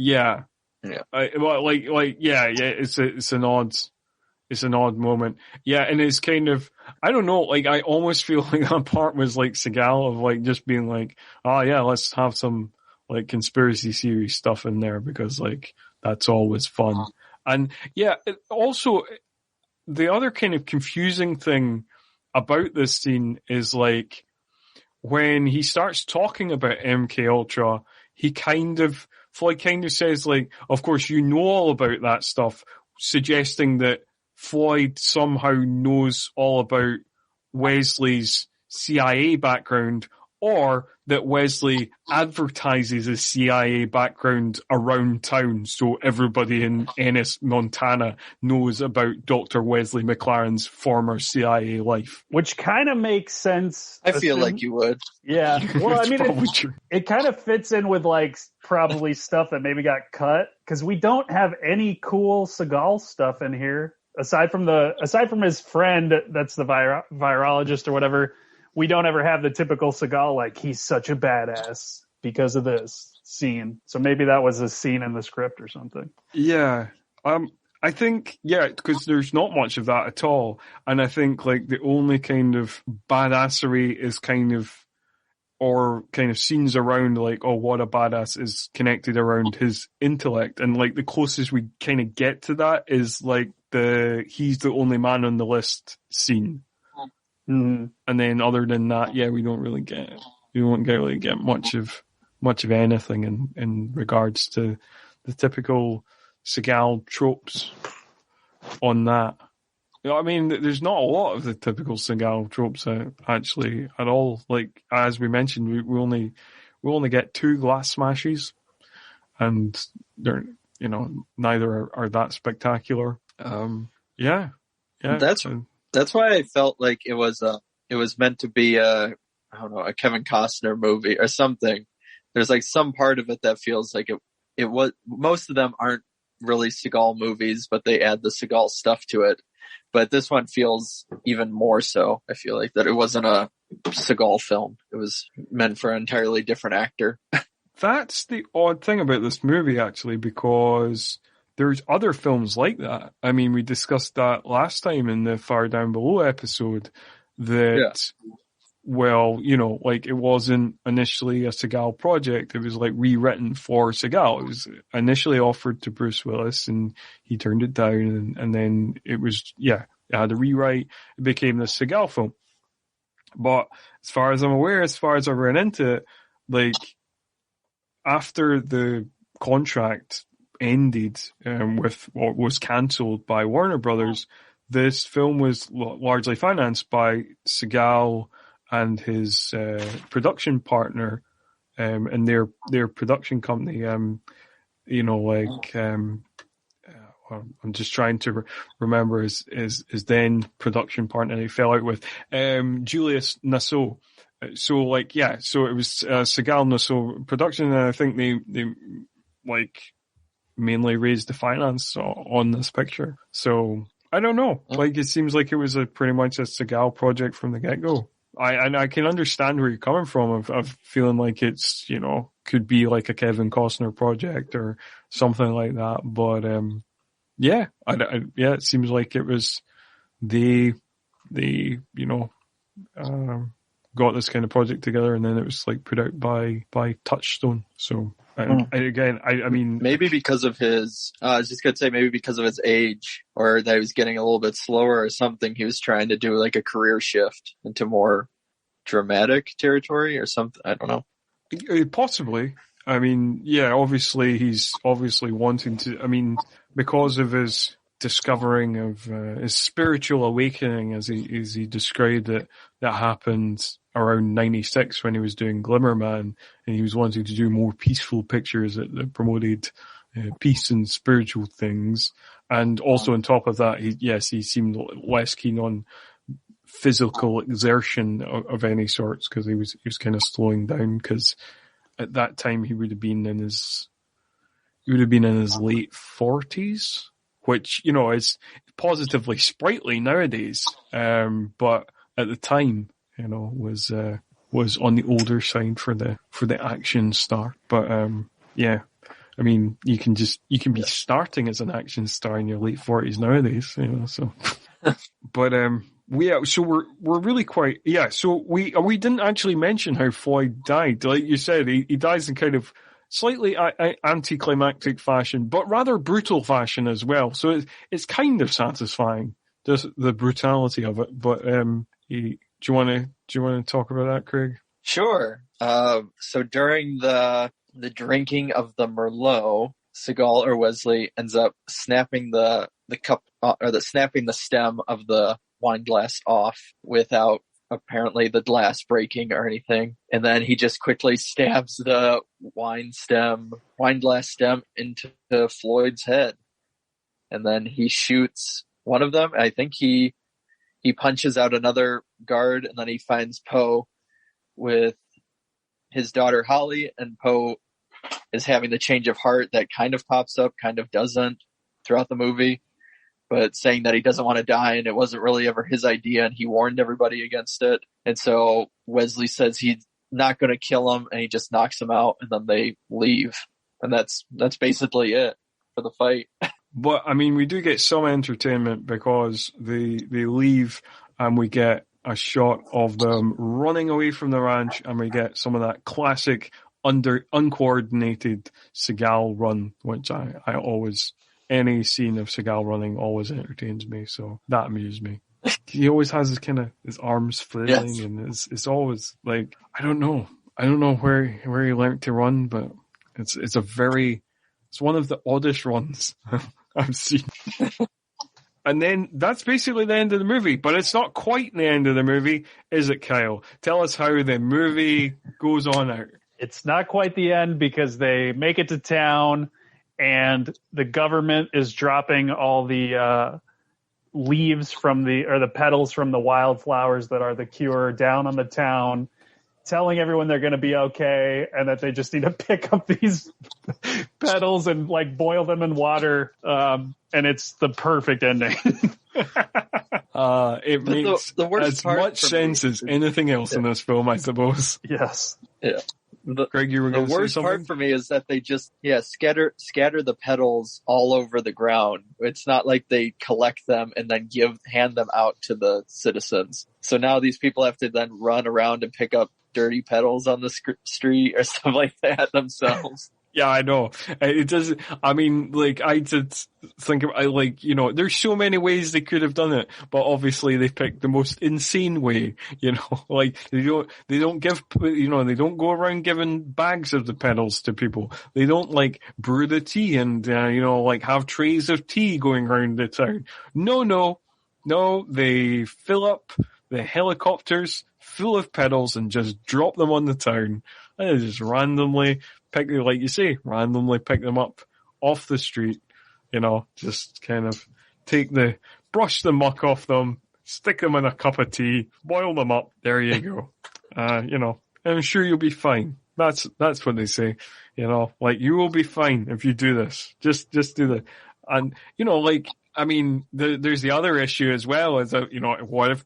it's an odd moment. Yeah, and it's kind of, I don't know, like, I almost feel like that part was like Seagal of, like, just being like, oh yeah, let's have some like conspiracy theory stuff in there because like that's always fun. And yeah, also the other kind of confusing thing about this scene is like when he starts talking about MK Ultra, Floyd kind of says like, of course you know all about that stuff, suggesting that Floyd somehow knows all about Wesley's CIA background, or that Wesley advertises his CIA background around town so everybody in Ennis, Montana knows about Dr. Wesley McLaren's former CIA life. Which kind of makes sense. I feel like you would. Yeah. Well, I mean, true. it kind of fits in with like probably stuff that maybe got cut, because we don't have any cool Seagal stuff in here. Aside from his friend, that's the virologist or whatever, we don't ever have the typical Seagal, like, he's such a badass because of this scene. So maybe that was a scene in the script or something. Yeah. I think, because there's not much of that at all. And I think, like, the only kind of badassery is kind of scenes around, like, oh, what a badass is connected around his intellect. And, like, the closest we kind of get to that is, like, he's the only man on the list scene. Mm-hmm. And then other than that, we don't really get much of anything in regards to the typical Seagal tropes on that. You know, I mean, there's not a lot of the typical Seagal tropes actually at all. Like, as we mentioned, we only get 2 glass smashes, and they're, neither are that spectacular. That's wwhy I felt like it was meant to be a Kevin Costner movie or something. There's like some part of it that feels like it was. Most of them aren't really Seagal movies, but they add the Seagal stuff to it. But this one feels even more so. I feel like that it wasn't a Seagal film. It was meant for an entirely different actor. That's the odd thing about this movie, actually, because there's other films like that. I mean, we discussed that last time in the Far Down Below episode that, like, it wasn't initially a Seagal project. It was like rewritten for Seagal. It was initially offered to Bruce Willis and he turned it down, and then it was, it had a rewrite. It became the Seagal film. But as far as I'm aware, as far as I ran into it, like, after the contract ended with what was cancelled by Warner Brothers, this film was largely financed by Seagal and his production partner and their production company. I'm just trying to remember his then production partner he fell out with, Julius Nassau. So it was Seagal Nassau production, and I think they like mainly raised the finance on this picture. So I don't know. Like, it seems like it was pretty much a Seagal project from the get-go. I can understand where you're coming from of feeling like it's, could be like a Kevin Costner project or something like that. But it seems like it was got this kind of project together, and then it was like put out by Touchstone. So I mean, maybe because of his, I was just gonna say maybe because of his age, or that he was getting a little bit slower or something. He was trying to do like a career shift into more dramatic territory or something. I don't know. Possibly. I mean, obviously he's wanting to. I mean, because of his discovering of his spiritual awakening, as he described it, that happened around 96 when he was doing Glimmerman, and he was wanting to do more peaceful pictures that promoted peace and spiritual things. And also on top of that, he seemed less keen on physical exertion of any sorts, because he was kind of slowing down, because at that time he would have been in his late 40s, which, is positively sprightly nowadays. But at the time, was on the older side for the action star. But, I mean, you can be starting as an action star in your late 40s nowadays, so. But, so we're really quite, so we didn't actually mention how Floyd died. Like you said, he dies in kind of slightly anticlimactic fashion, but rather brutal fashion as well. So it's kind of satisfying, just the brutality of it. But do you want to talk about that, Craig? Sure. So during the drinking of the Merlot, Seagal or Wesley ends up snapping the cup snapping the stem of the wine glass off without apparently the glass breaking or anything. And then he just quickly stabs the wine glass stem into Floyd's head. And then he shoots one of them. I think he punches out another guard, and then he finds Poe with his daughter Holly, and Poe is having the change of heart that kind of pops up, kind of doesn't throughout the movie, but saying that he doesn't want to die and it wasn't really ever his idea and he warned everybody against it. And so Wesley says he's not going to kill him and he just knocks him out, and then they leave. And that's basically it for the fight. But I mean, we do get some entertainment because they leave and we get a shot of them running away from the ranch, and we get some of that classic uncoordinated Seagal run, which I always, any scene of Seagal running always entertains me, so that amused me. He always has his arms flailing, yes. And it's always like, I don't know where he learned to run, but it's one of the oddest runs I've seen. And then that's basically the end of the movie, but it's not quite the end of the movie, is it, Kyle? Tell us how the movie goes on out. It's not quite the end because they make it to town and the government is dropping all the leaves the petals from the wildflowers that are the cure down on the town, telling everyone they're going to be okay and that they just need to pick up these petals and like boil them in water. And it's the perfect ending. It makes the worst as much sense as anything else in this film, I suppose. Yes. Yeah. Greg, you were going to say something? The worst part for me is that they just scatter the petals all over the ground. It's not like they collect them and then hand them out to the citizens. So now these people have to then run around and pick up dirty petals on the street or stuff like that themselves. Yeah, I know. It doesn't. I mean, like, I did think of, there's so many ways they could have done it, but obviously they picked the most insane way. Like they don't go around giving bags of the petals to people. They don't like brew the tea and like have trays of tea going around the town. No. They fill up the helicopters full of petals and just drop them on the town. And they just randomly pick them up off the street, just kind of brush the muck off them, stick them in a cup of tea, boil them up. There you go. I'm sure you'll be fine. That's what they say, like you will be fine if you do this. Just do that. And, I mean, there's the other issue as well, is that, what if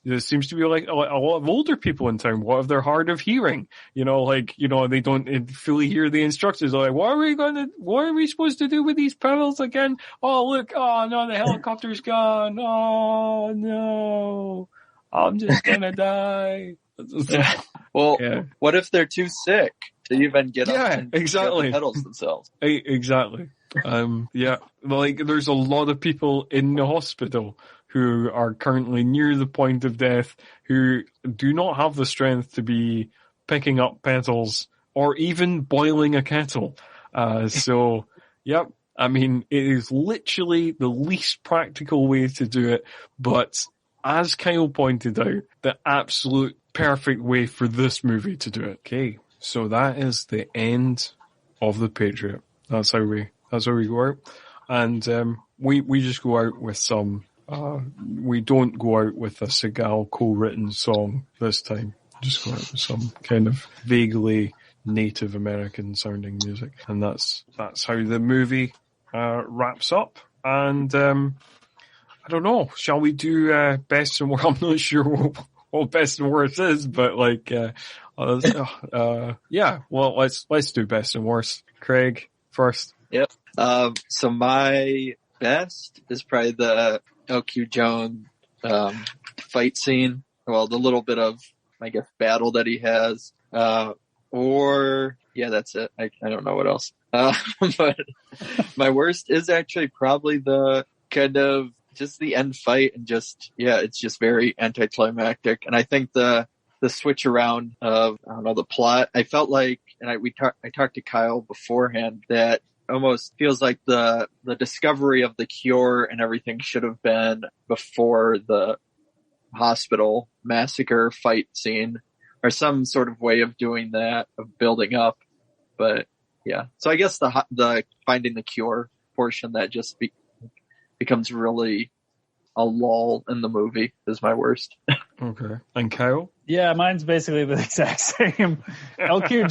there seems to be like a lot of older people in town, what if they're hard of hearing? They don't fully hear the instructions. They're like, what are we supposed to do with these pedals again? Oh, look, oh no, the helicopter's gone. Oh no, I'm just gonna die. Well, yeah. What if they're too sick to even get up and exactly. get the pedals themselves? Exactly. Like there's a lot of people in the hospital who are currently near the point of death who do not have the strength to be picking up petals or even boiling a kettle. Yep. I mean, it is literally the least practical way to do it, but as Kyle pointed out, the absolute perfect way for this movie to do it. Okay. So that is the end of The Patriot. That's how we go out. And we just go out with some, we don't go out with a Seagal co-written song this time. Just go out with some kind of vaguely Native American sounding music. And that's how the movie wraps up. And I don't know, shall we do best and worst? I'm not sure what best and worst is, but like, yeah, well, let's do best and worst. Craig, first. Yep. So my best is probably the LQ Jones fight scene. Well, the little bit of, I guess, battle that he has. Or Yeah, that's it. I don't know what else. But my worst is actually probably the kind of just the end fight, and just, yeah, it's just very anticlimactic. And I think the switch around of, I don't know, the plot, I felt like, and I talked to Kyle beforehand, that almost feels like the discovery of the cure and everything should have been before the hospital massacre fight scene, or some sort of way of doing that, of building up. But yeah, so I guess the finding the cure portion that just becomes really a lull in the movie is my worst. Okay. And Kyle? Yeah, mine's basically the exact same. LQ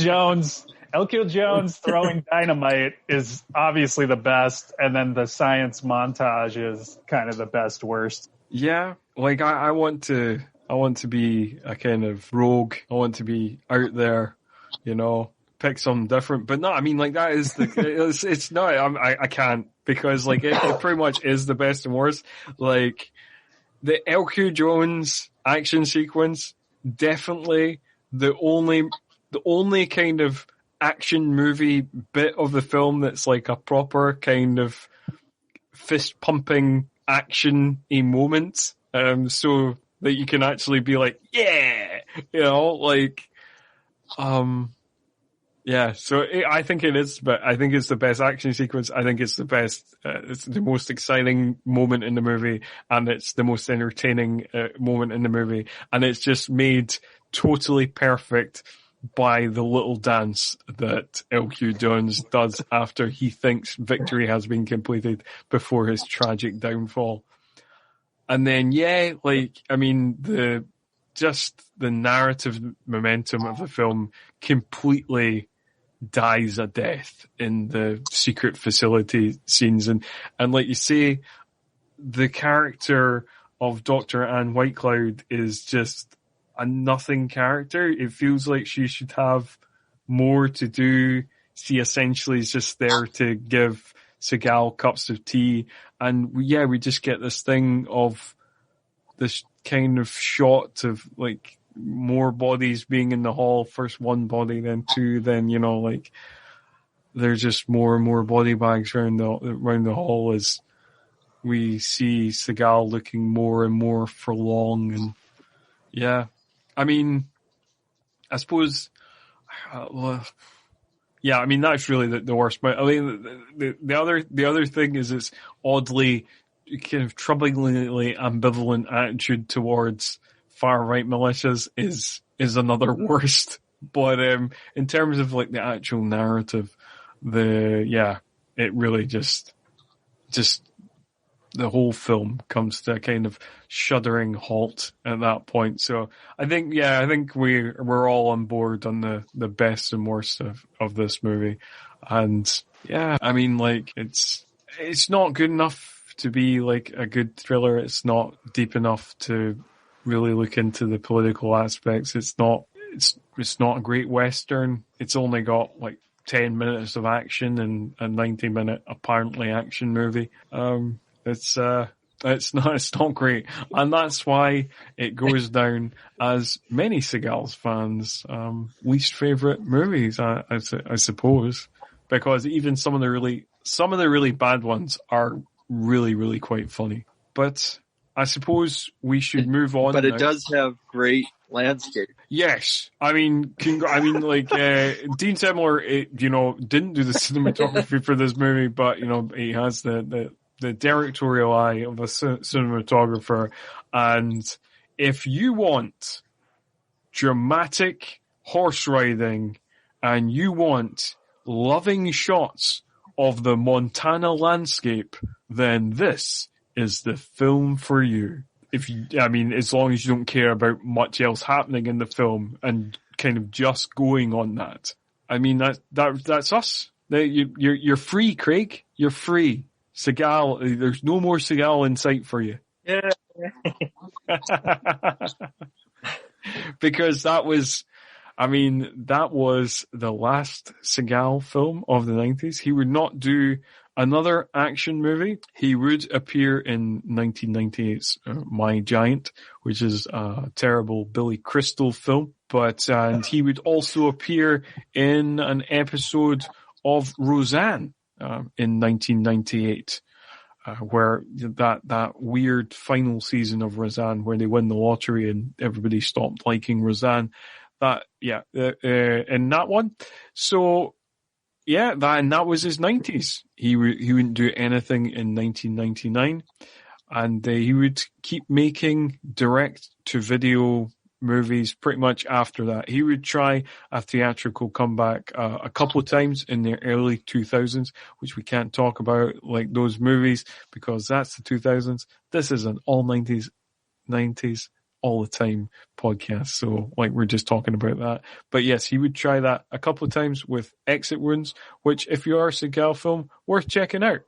Jones throwing dynamite is obviously the best, and then the science montage is kind of the best worst. Yeah, like I want to be a kind of rogue. I want to be out there, pick something different. But no, I mean, like, that is it's not. I can't, because like it pretty much is the best and worst. Like the LQ Jones action sequence, definitely the only kind of action movie bit of the film that's like a proper kind of fist pumping action-y moment, so that you can actually be like, yeah, yeah. So I think it is, but I think it's the best action sequence. I think it's the best, it's the most exciting moment in the movie, and it's the most entertaining moment in the movie, and it's just made totally perfect by the little dance that LQ Jones does after he thinks victory has been completed before his tragic downfall. And then, yeah, like, I mean, the narrative momentum of the film completely dies a death in the secret facility scenes. And like you say, the character of Dr. Anne Whitecloud is just a nothing character. It feels like she should have more to do. She essentially is just there to give Seagal cups of tea. And we just get this thing of this kind of shot of like more bodies being in the hall. First one body, then two, then, like there's just more and more body bags around the hall as we see Seagal looking more and more forlorn. And yeah, I mean, I suppose, yeah, I mean, that's really the worst. But I mean, the other thing is its oddly, kind of troublingly ambivalent attitude towards far right militias is another worst. But in terms of like the actual narrative, it really just the whole film comes to a kind of shuddering halt at that point. So I think we're all on board on the best and worst of this movie. And yeah, I mean, like, it's not good enough to be like a good thriller. It's not deep enough to really look into the political aspects. It's not a great Western. It's only got like 10 minutes of action and a 90-minute apparently action movie. It's not great, and that's why it goes down as many Seagal's fans' least favorite movies, I suppose, because even some of the really bad ones are really, really quite funny. But I suppose we should move on. But it does have great landscape. Yes, I mean, Dean Semler, didn't do the cinematography for this movie, but he has the directorial eye of a cinematographer. And if you want dramatic horse riding and you want loving shots of the Montana landscape, then this is the film for you. As long as you don't care about much else happening in the film and kind of just going on that. I mean, that's us. You're free, Craig. You're free. Seagal, there's no more Seagal in sight for you. Yeah. Because that was the last Seagal film of the 90s. He would not do another action movie. He would appear in 1998's My Giant, which is a terrible Billy Crystal film. and he would also appear in an episode of Roseanne in 1998. Where that weird final season of Roseanne where they win the lottery and everybody stopped liking Roseanne. In that one. So, that was his 90s. He wouldn't do anything in 1999. And he would keep making direct-to-video movies pretty much after that. He would try a theatrical comeback a couple of times in the early 2000s, which we can't talk about like those movies because that's the 2000s. This is an all 90s all the time podcast. So like we're just talking about that. But yes, he would try that a couple of times with Exit Wounds, which if you are a Seagal film, worth checking out.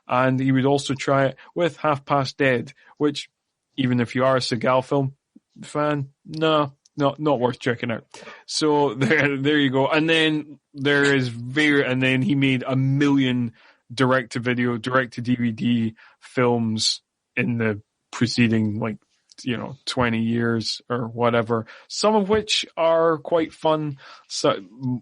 And he would also try it with Half Past Dead, which even if you are a Seagal film fan, no, not worth checking out. So there you go. And then and then he made 1 million direct-to-video, direct-to-DVD films in the preceding 20 years or whatever, some of which are quite fun, so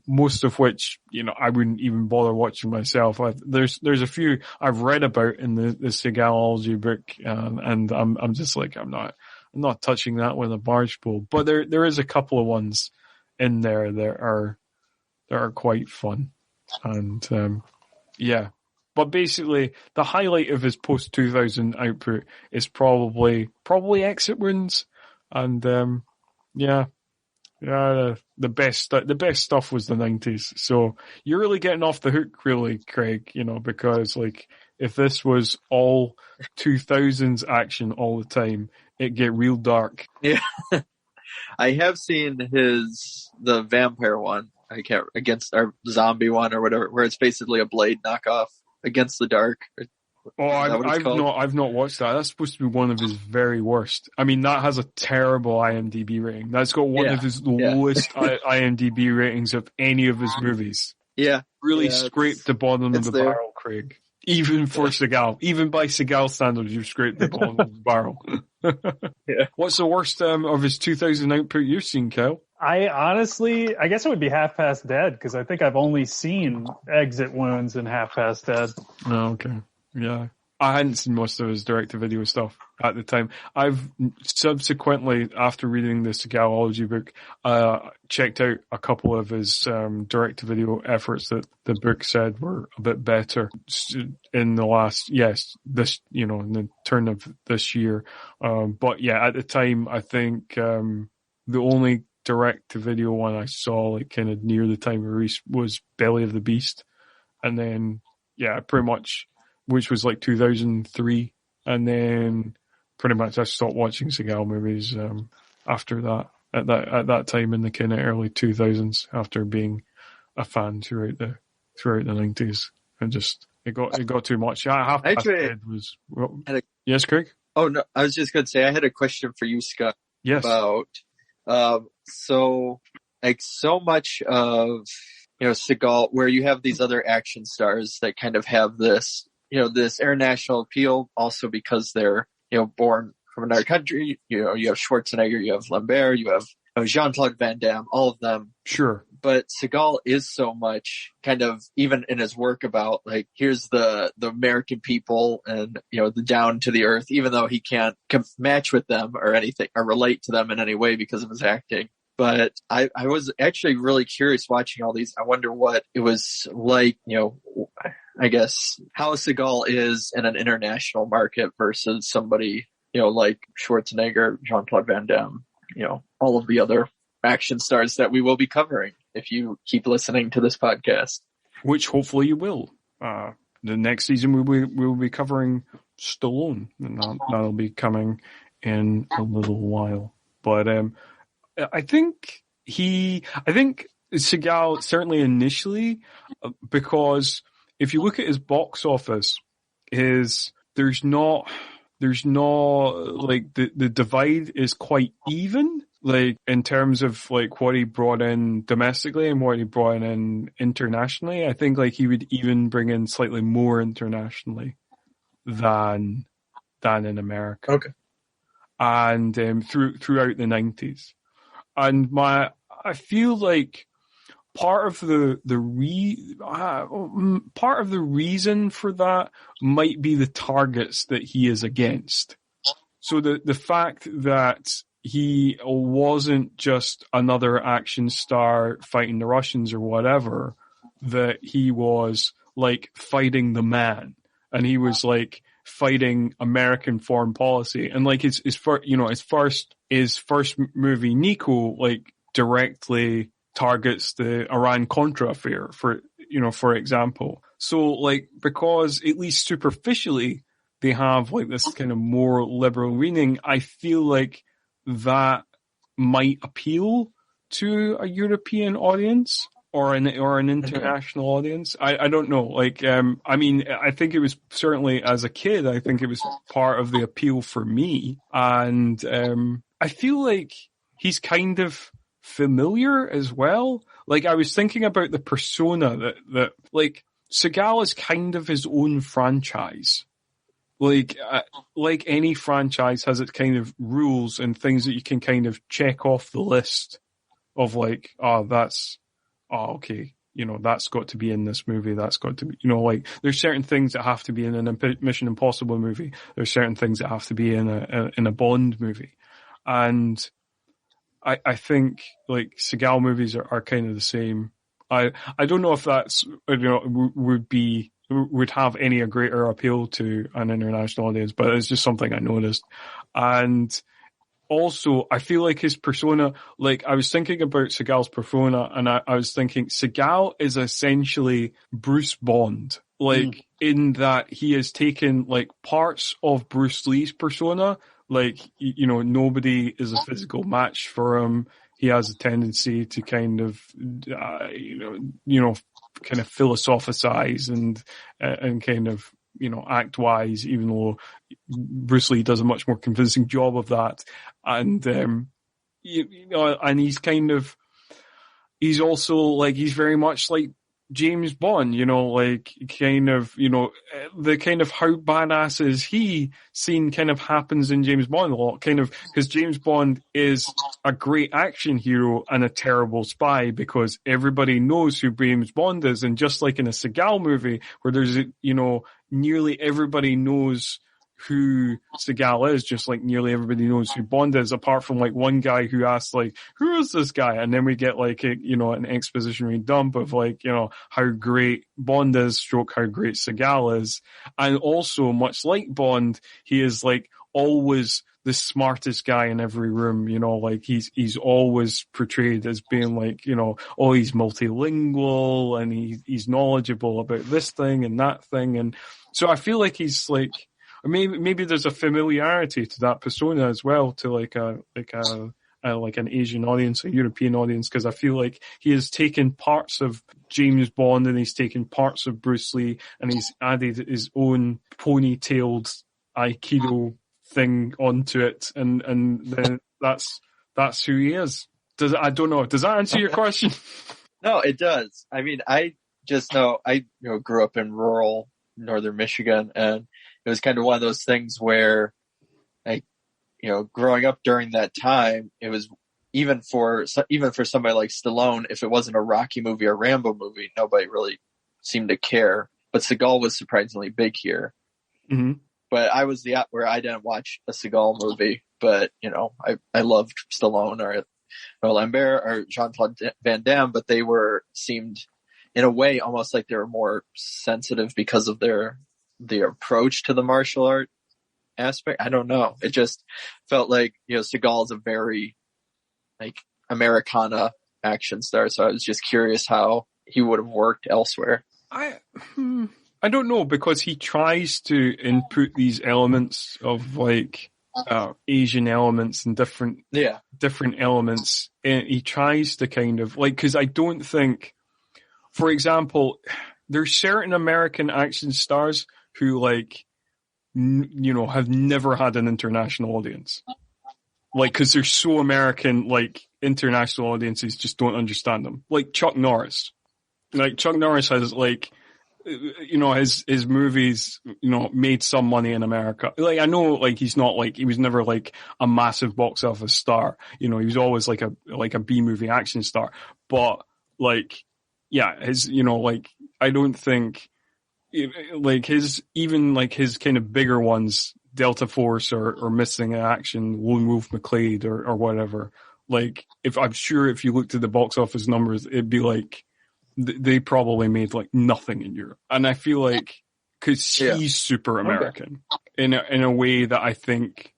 most of which, I wouldn't even bother watching myself. There's a few I've read about in the Seagalology book, and I'm just like, I'm not touching that with a barge pole, but there is a couple of ones in there that are quite fun. And, but basically, the highlight of his post-2000 output is probably Exit Wounds, and the best stuff was the 90s. So you're really getting off the hook, really, Craig. Because if this was all 2000s action all the time, it'd get real dark. Yeah, I have seen the vampire one. Or zombie one or whatever, where it's basically a Blade knockoff. Against the Dark. I've not watched that. That's supposed to be one of his very worst. I mean, that has a terrible IMDb rating. That's got one of his lowest IMDb ratings of any of his movies. Yeah. Really scraped the bottom of the barrel, Craig. Even for Seagal. Even by Seagal standards, you've scraped the bottom of the barrel. Yeah. What's the worst of his 2000 output you've seen, Kyle? I guess it would be Half Past Dead, because I think I've only seen Exit Wounds and Half Past Dead. Oh, okay. Yeah. I hadn't seen most of his direct-to-video stuff at the time. I've subsequently, after reading the Seagalology book, checked out a couple of his direct-to-video efforts that the book said were a bit better in in the turn of this year. But yeah, at the time, I think the only direct-to-video one I saw, kind of near the time of release, was Belly of the Beast. And then, pretty much, which was 2003. And then pretty much I stopped watching Seagal movies after that, at that time in the kind of early 2000s, after being a fan throughout the 90s. And just, it got too much. Half Past Dead was... Yes, Craig? Oh, no, I was just going to say, I had a question for you, Scott. Yes. About... so much of, Seagal, where you have these other action stars that kind of have this, this international appeal, also because they're, born from another country. You have Schwarzenegger, you have Lambert, you have Jean-Claude Van Damme, all of them. Sure. But Seagal is so much kind of, even in his work, about here's the American people and, the down to the earth, even though he can't match with them or anything or relate to them in any way because of his acting. But I was actually really curious watching all these. I wonder what it was like, I guess how Seagal is in an international market versus somebody, like Schwarzenegger, Jean-Claude Van Damme, all of the other action stars that we will be covering if you keep listening to this podcast. Which hopefully you will. The next season we will be covering Stallone, and that'll be coming in a little while. But I think Seagal, certainly initially, because if you look at his box office, there's not the divide is quite even, in terms of what he brought in domestically and what he brought in internationally. I think he would even bring in slightly more internationally than in America. Okay. And throughout the 90s. And I feel like part of the reason for that might be the targets that he is against. So the fact that he wasn't just another action star fighting the Russians or whatever, that he was like fighting the man, and he was like fighting American foreign policy, and like his first movie Nico like directly targets the Iran-Contra affair, for example. So like, because at least superficially they have like this kind of more liberal leaning, I feel like that might appeal to a European audience or an international audience. I don't know. Like, I mean, I think it was certainly as a kid, I think it was part of the appeal for me. And I feel like he's kind of familiar as well. Like, I was thinking about the persona that like Seagal is kind of his own franchise. Like any franchise has its kind of rules and things that you can kind of check off the list of like, okay, that's got to be in this movie. That's got to be, like there's certain things that have to be in a Mission Impossible movie. There's certain things that have to be in a Bond movie. And I think like Seagal movies are kind of the same. I don't know if that's, would have any greater appeal to an international audience, but it's just something I noticed. And also, I feel like his persona, like I was thinking about Seagal's persona, and I was thinking Seagal is essentially Bruce Bond, like in that he has taken like parts of Bruce Lee's persona, like, nobody is a physical match for him. He has a tendency to kind of, kind of philosophize and kind of, act wise, even though Bruce Lee does a much more convincing job of that. And, and he's also like, he's very much like James Bond, like kind of, the kind of how badass is he scene kind of happens in James Bond a lot, kind of, because James Bond is a great action hero and a terrible spy because everybody knows who James Bond is. And just like in a Seagal movie where there's, nearly everybody knows who Seagal is, just like nearly everybody knows who Bond is, apart from like one guy who asks like, who is this guy? And then we get like an expositionary dump of like, how great Bond is, stroke how great Seagal is. And also, much like Bond, he is like always the smartest guy in every room, like he's always portrayed as being like, he's multilingual and he's knowledgeable about this thing and that thing. And so I feel like he's like, maybe there's a familiarity to that persona as well, to like an Asian audience, a European audience, because I feel like he has taken parts of James Bond and he's taken parts of Bruce Lee and he's added his own ponytailed Aikido thing onto it, and then that's who he is. I don't know. Does that answer your question? No, it does. I mean, I just know I grew up in rural northern Michigan, and it was kind of one of those things where, like, growing up during that time, it was even for somebody like Stallone, if it wasn't a Rocky movie or Rambo movie, nobody really seemed to care. But Seagal was surprisingly big here. Mm-hmm. But I was where I didn't watch a Seagal movie, but I loved Stallone or Lambert or Jean-Claude Van Damme, but they seemed in a way almost like they were more sensitive because of their approach to the martial art aspect. I don't know. It just felt like, Seagal is a very like Americana action star. So I was just curious how he would have worked elsewhere. I don't know, because he tries to input these elements of like Asian elements and different elements. And he tries to kind of like, because I don't think, for example, there's certain American action stars who like, have never had an international audience. Like, because they're so American, like international audiences just don't understand them. Like Chuck Norris. Like Chuck Norris has like you know, his movies, you know, made some money in America. Like, I know, like, he was never like a massive box office star. You know, he was always like a B movie action star. But like, yeah, you know, like, I don't think, like, his kind of bigger ones, Delta Force or Missing in Action, Lone Wolf McQuade or whatever. Like, if you looked at the box office numbers, it'd be like, they probably made like nothing in Europe. And I feel like, cause he's super American in a way that I think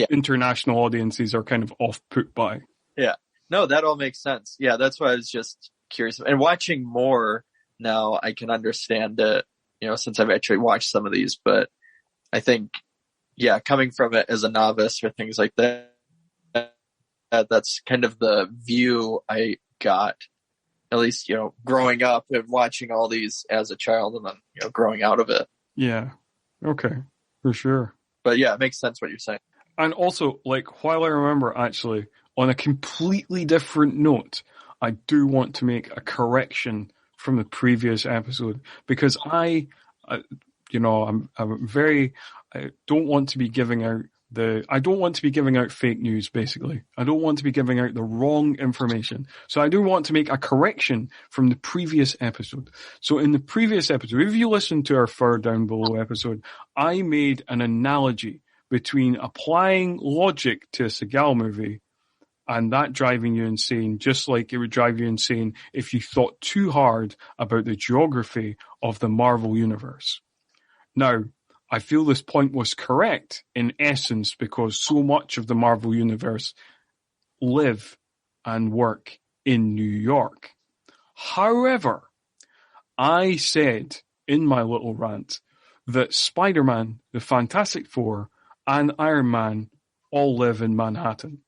international audiences are kind of off put by. Yeah. No, that all makes sense. Yeah. That's why I was just curious. And watching more now, I can understand it, you know, since I've actually watched some of these, but I think, coming from it as a novice or things like that, that's kind of the view I got. At least, you know, growing up and watching all these as a child and then, you know, growing out of it. Yeah. Okay. For sure. But yeah, it makes sense what you're saying. And also, like, while I remember, actually, on a completely different note, I do want to make a correction from the previous episode because I don't want to be giving out fake news, basically. I don't want to be giving out the wrong information. So I do want to make a correction from the previous episode. So in the previous episode, if you listen to our Fur Down Below episode, I made an analogy between applying logic to a Seagal movie and that driving you insane, just like it would drive you insane if you thought too hard about the geography of the Marvel Universe. Now, I feel this point was correct in essence because so much of the Marvel Universe live and work in New York. However, I said in my little rant that Spider-Man, the Fantastic Four, and Iron Man all live in Manhattan.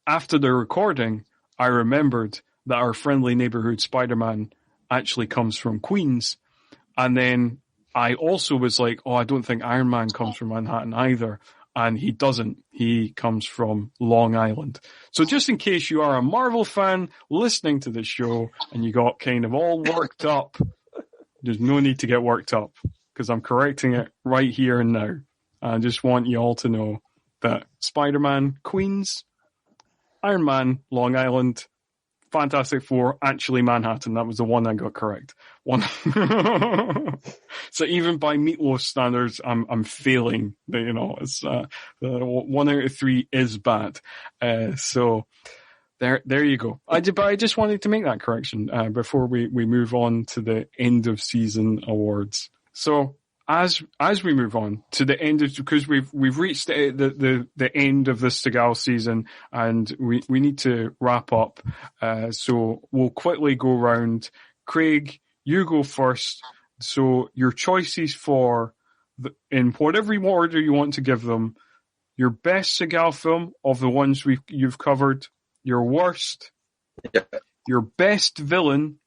After the recording, I remembered that our friendly neighborhood Spider-Man actually comes from Queens, and then I also was like, I don't think Iron Man comes from Manhattan either. And he doesn't. He comes from Long Island. So just in case you are a Marvel fan listening to the show and you got kind of all worked up, there's no need to get worked up because I'm correcting it right here and now. I just want you all to know that Spider-Man, Queens, Iron Man, Long Island, Fantastic Four, actually Manhattan. That was the one I got correct. One. So even by Meatloaf standards, I'm failing. You know, it's 1 out of 3 is bad. So there you go. But I just wanted to make that correction before we move on to the end of season awards. So as we move on to the end of, because we've reached the end of this Seagal season and we need to wrap up. So we'll quickly go round. Craig, you go first. So your choices for in whatever order you want to give them, your best Seagal film of the ones you've covered, your worst, your best villain,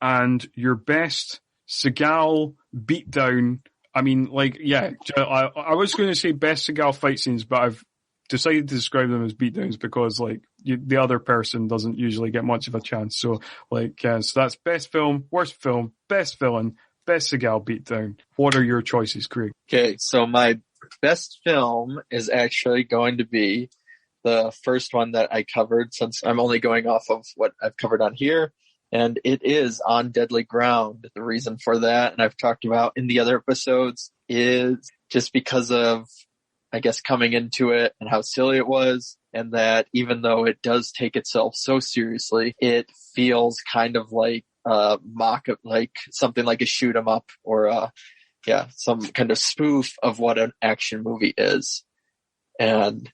and your best Seagal beatdown. I mean, like, I was going to say best Seagal fight scenes, but I've decided to describe them as beatdowns because, like, the other person doesn't usually get much of a chance. So, like, so that's best film, worst film, best villain, best Seagal beatdown. What are your choices, Craig? Okay, so my best film is actually going to be the first one that I covered, since I'm only going off of what I've covered on here. And it is On Deadly Ground. The reason for that, and I've talked about in the other episodes, is just because of, I guess, coming into it and how silly it was. And that even though it does take itself so seriously, it feels kind of like a mock of, like something like a shoot 'em up or some kind of spoof of what an action movie is. And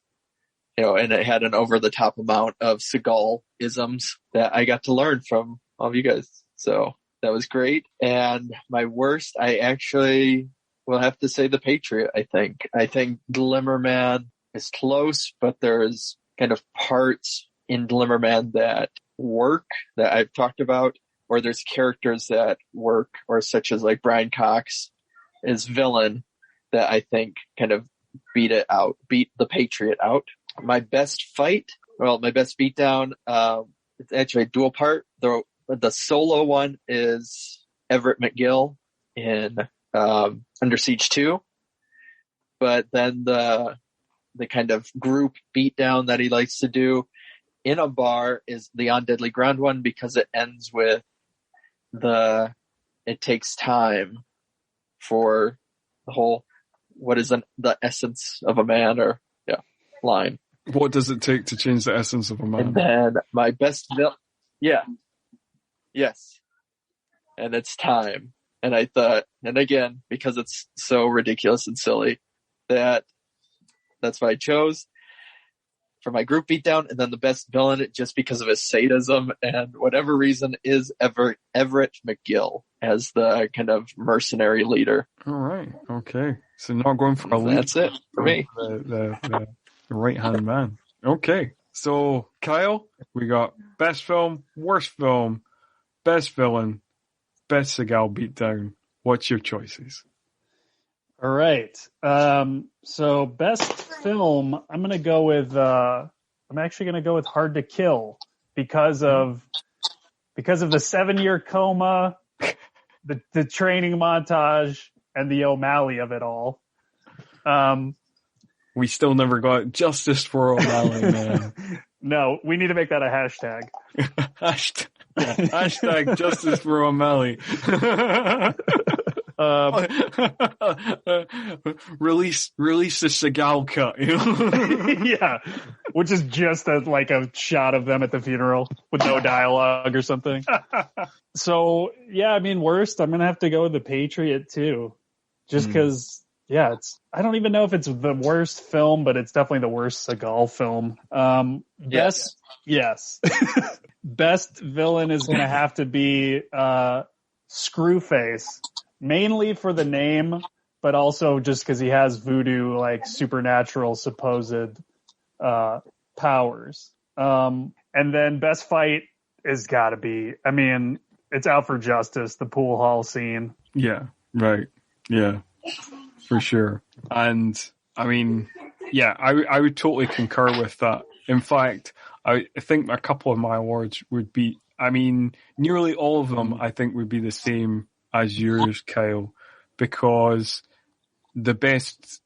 and it had an over-the-top amount of Seagal-isms that I got to learn from all of you guys. So that was great. And my worst, I actually will have to say The Patriot, I think. I think Glimmerman is close, but there's kind of parts in Glimmerman that work, that I've talked about, or there's characters that work, or such as like Brian Cox is villain, that I think kind of beat The Patriot out. My best fight, my best beatdown, it's actually a dual part. The solo one is Everett McGill in Under Siege 2. But then the kind of group beatdown that he likes to do in a bar is the On Deadly Ground one, because it ends with it takes time for the whole, what is the essence of a man, or line. What does it take to change the essence of a man? And then my best yes. And it's time. And I thought, and again, because it's so ridiculous and silly, that's what I chose for my group beatdown. And then the best villain, just because of his sadism and whatever reason, is Everett McGill as the kind of mercenary leader. All right. Okay. So not going for a lead. That's it for me. The right-hand man. Okay. So, Kyle, we got best film, worst film, best villain, best Seagal beatdown. What's your choices? All right. So best film, I'm going to go with, I'm actually going to go with Hard to Kill because of the 7-year coma, the training montage, and the O'Malley of it all. We still never got justice for O'Malley, man. No, we need to make that a hashtag. Hashtag justice for O'Malley. Release the Seagal cut. You know? Yeah, which is just a shot of them at the funeral with no dialogue or something. So yeah, I mean, worst, I'm gonna have to go with the Patriot too, just because. Yeah, I don't even know if it's the worst film, but it's definitely the worst Seagal film. Yes. Best villain is going to have to be Screwface, mainly for the name, but also just because he has voodoo, supernatural supposed powers. And then best fight is got to be, I mean, it's Out for Justice, the pool hall scene. Yeah, right. Yeah. For sure. And I mean, yeah, I would totally concur with that. In fact, I think a couple of my awards would be, I mean, nearly all of them I think would be the same as yours, Kyle, because the best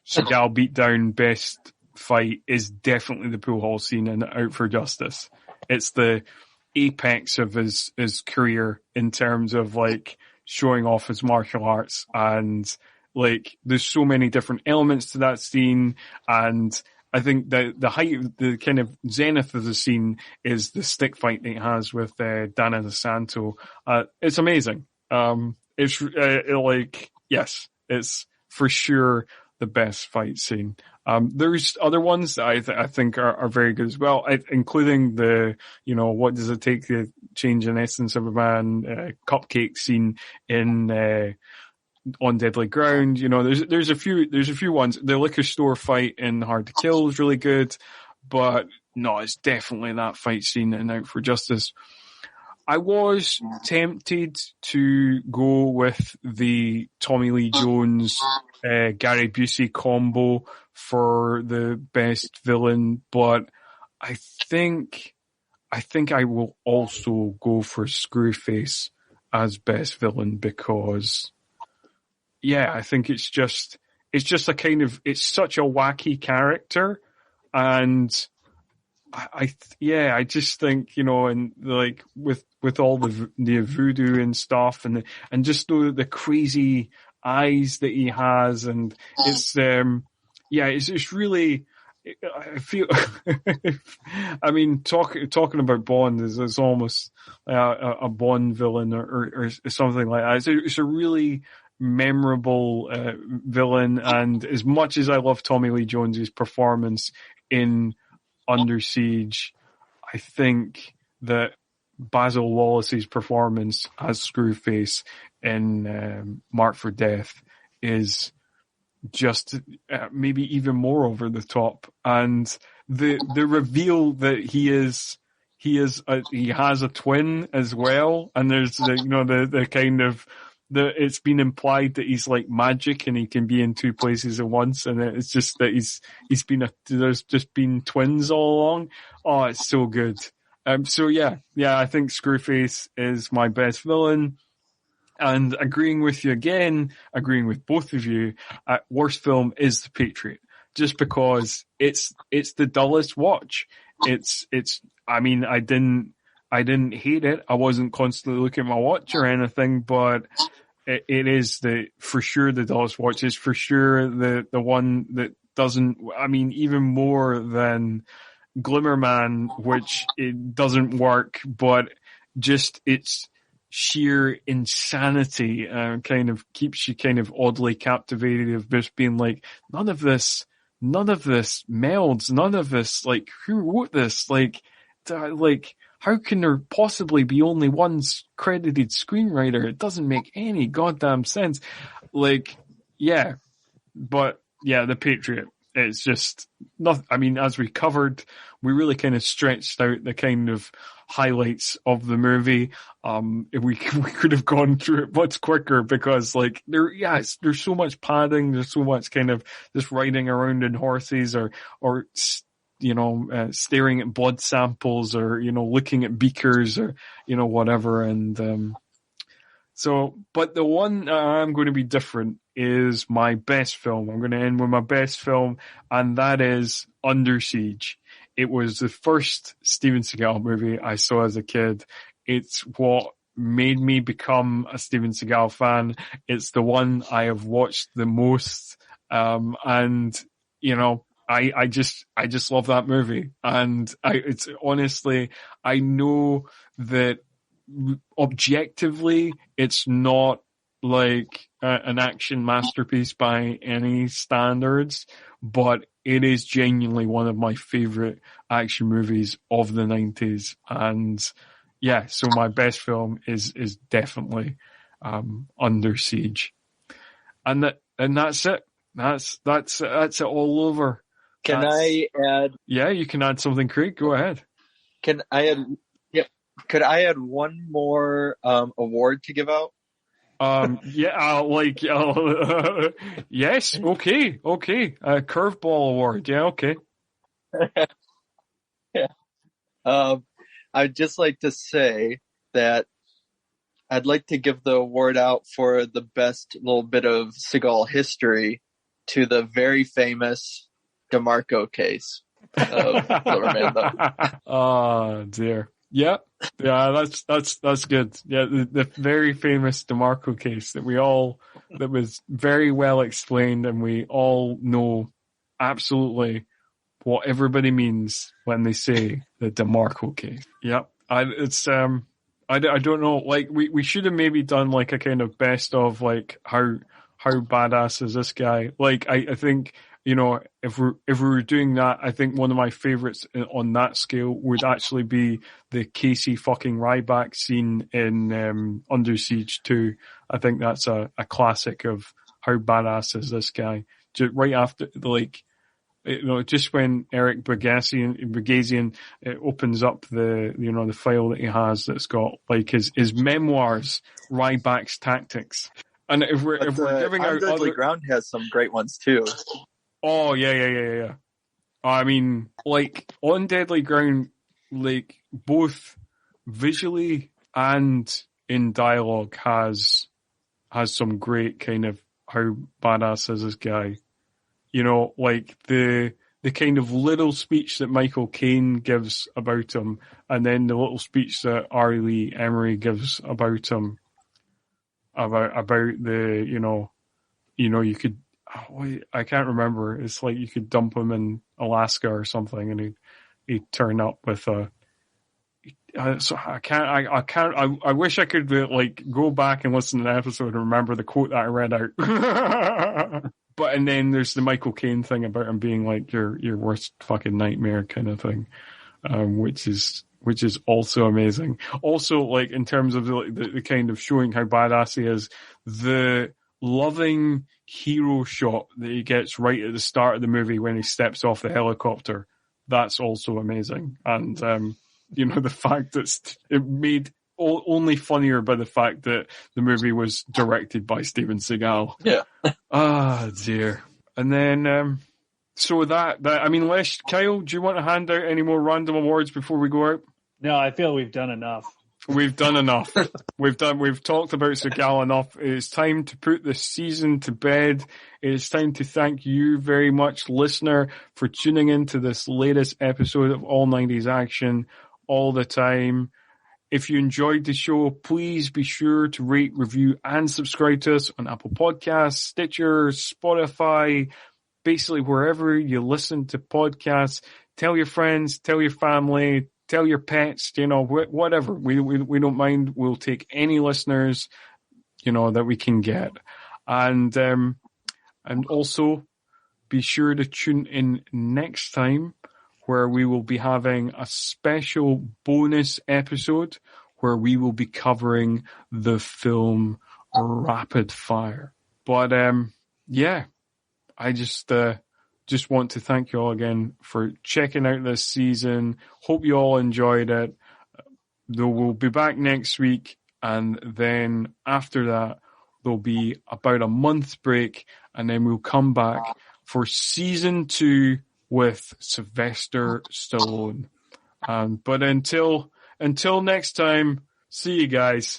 Seagal beatdown, best fight is definitely the pool hall scene in Out for Justice. It's the apex of his career in terms of showing off his martial arts, and there's so many different elements to that scene, and I think the height, the kind of zenith of the scene is the stick fight that he has with Dana DeSanto. It's amazing. Yes, it's for sure the best fight scene. There's other ones that I think are very good as well, including the, what does it take to change an essence of a man, cupcake scene in, On Deadly Ground. There's a few ones. The liquor store fight in Hard to Kill is really good, but no, it's definitely that fight scene in Out for Justice. I was tempted to go with the Tommy Lee Jones, Gary Busey combo for the best villain, but I think I will also go for Screwface as best villain because, yeah, I think it's just a kind of, it's such a wacky character, and I just think, and with all the voodoo and stuff, and just the crazy eyes that he has, and it's it's really, I feel, I mean, talking about Bond is almost a Bond villain or something like that. It's a really memorable villain, and as much as I love Tommy Lee Jones's performance in Under Siege, I think that Basil Wallace's performance as Screwface in Marked for Death is just maybe even more over the top, and the reveal that he has a twin as well, and there's the kind of it's been implied that he's like magic and he can be in two places at once, and it's just that there's just been twins all along. Oh, it's so good. So yeah, I think Screwface is my best villain. And agreeing with you again, agreeing with both of you, worst film is The Patriot. Just because it's the dullest watch. I mean, I didn't hate it. I wasn't constantly looking at my watch or anything, but it is for sure the dullest watch. It's for sure the one that doesn't, I mean, even more than Glimmerman, which it doesn't work, but just its sheer insanity kind of keeps you kind of oddly captivated of just being like, none of this melds, none of this, like, who wrote this? Like, how can there possibly be only one credited screenwriter? It doesn't make any goddamn sense. Like, yeah, but yeah, The Patriot. It's just not. I mean, as we covered, we really kind of stretched out the kind of highlights of the movie. We could have gone through it much quicker because, like, there's so much padding. There's so much kind of just riding around in horses or staring at blood samples or looking at beakers or whatever. And but the one I'm going to be different is my best film. I'm going to end with my best film, and that is Under Siege. It was the first Steven Seagal movie I saw as a kid. It's what made me become a Steven Seagal fan. It's the one I have watched the most. I just love that movie. And it's honestly, I know that objectively it's not like an action masterpiece by any standards, but it is genuinely one of my favorite action movies of the 90s. And yeah, so my best film is definitely Under Siege. And that's it. That's it all over. Can I add? Yeah, you can add something, Craig. Go ahead. Can I add? Yeah. Could I add one more award to give out? Yes. Okay. Curveball award. Yeah. Okay. Yeah. I'd just like to say that I'd like to give the award out for the best little bit of Seagal history to the very famous DeMarco case of Silverman. Oh dear. Yeah, that's good. Yeah, the very famous DeMarco case that was very well explained, and we all know absolutely what everybody means when they say the DeMarco case. Yeah, I don't know. Like we should have maybe done like a kind of best of like how badass is this guy? Like I think. If we were doing that, I think one of my favorites on that scale would actually be the Casey fucking Ryback scene in Under Siege 2. I think that's a classic of how badass is this guy. Just right after, like, just when Eric Bagassian opens up the file that he has that's got like his memoirs, Ryback's Tactics. And if we're giving out Deadly Ground has some great ones too. Oh, yeah. I mean, like, On Deadly Ground, like, both visually and in dialogue has some great kind of how badass is this guy. Like, the kind of little speech that Michael Caine gives about him, and then the little speech that R. Lee Emery gives about him, about the, you could, I can't remember. It's like you could dump him in Alaska or something, and he'd turn up with a. So I can't. I wish I could like go back and listen to the episode and remember the quote that I read out. But and then there's the Michael Caine thing about him being like your worst fucking nightmare kind of thing, which is also amazing. Also, like in terms of the kind of showing how badass he is, the loving hero shot that he gets right at the start of the movie when he steps off the helicopter, that's also amazing. And the fact that it made only funnier by the fact that the movie was directed by Steven Seagal. Yeah. Ah, dear. And then so that I mean, Kyle, do you want to hand out any more random awards before we go out? No, I feel we've done enough. We've done enough. We've talked about Seagal enough. It's time to put this season to bed. It's time to thank you very much, listener, for tuning into this latest episode of All 90s Action all the time. If you enjoyed the show, please be sure to rate, review, and subscribe to us on Apple Podcasts, Stitcher, Spotify, basically wherever you listen to podcasts. Tell your friends, tell your family, tell your pets, whatever. We don't mind. We'll take any listeners, that we can get. And also be sure to tune in next time, where we will be having a special bonus episode where we will be covering the film Rapid Fire. But I just want to thank you all again for checking out this season. Hope you all enjoyed it. Though we'll be back next week, and then after that there'll be about a month break, and then we'll come back for season 2 with Sylvester Stallone. But until next time, see you guys.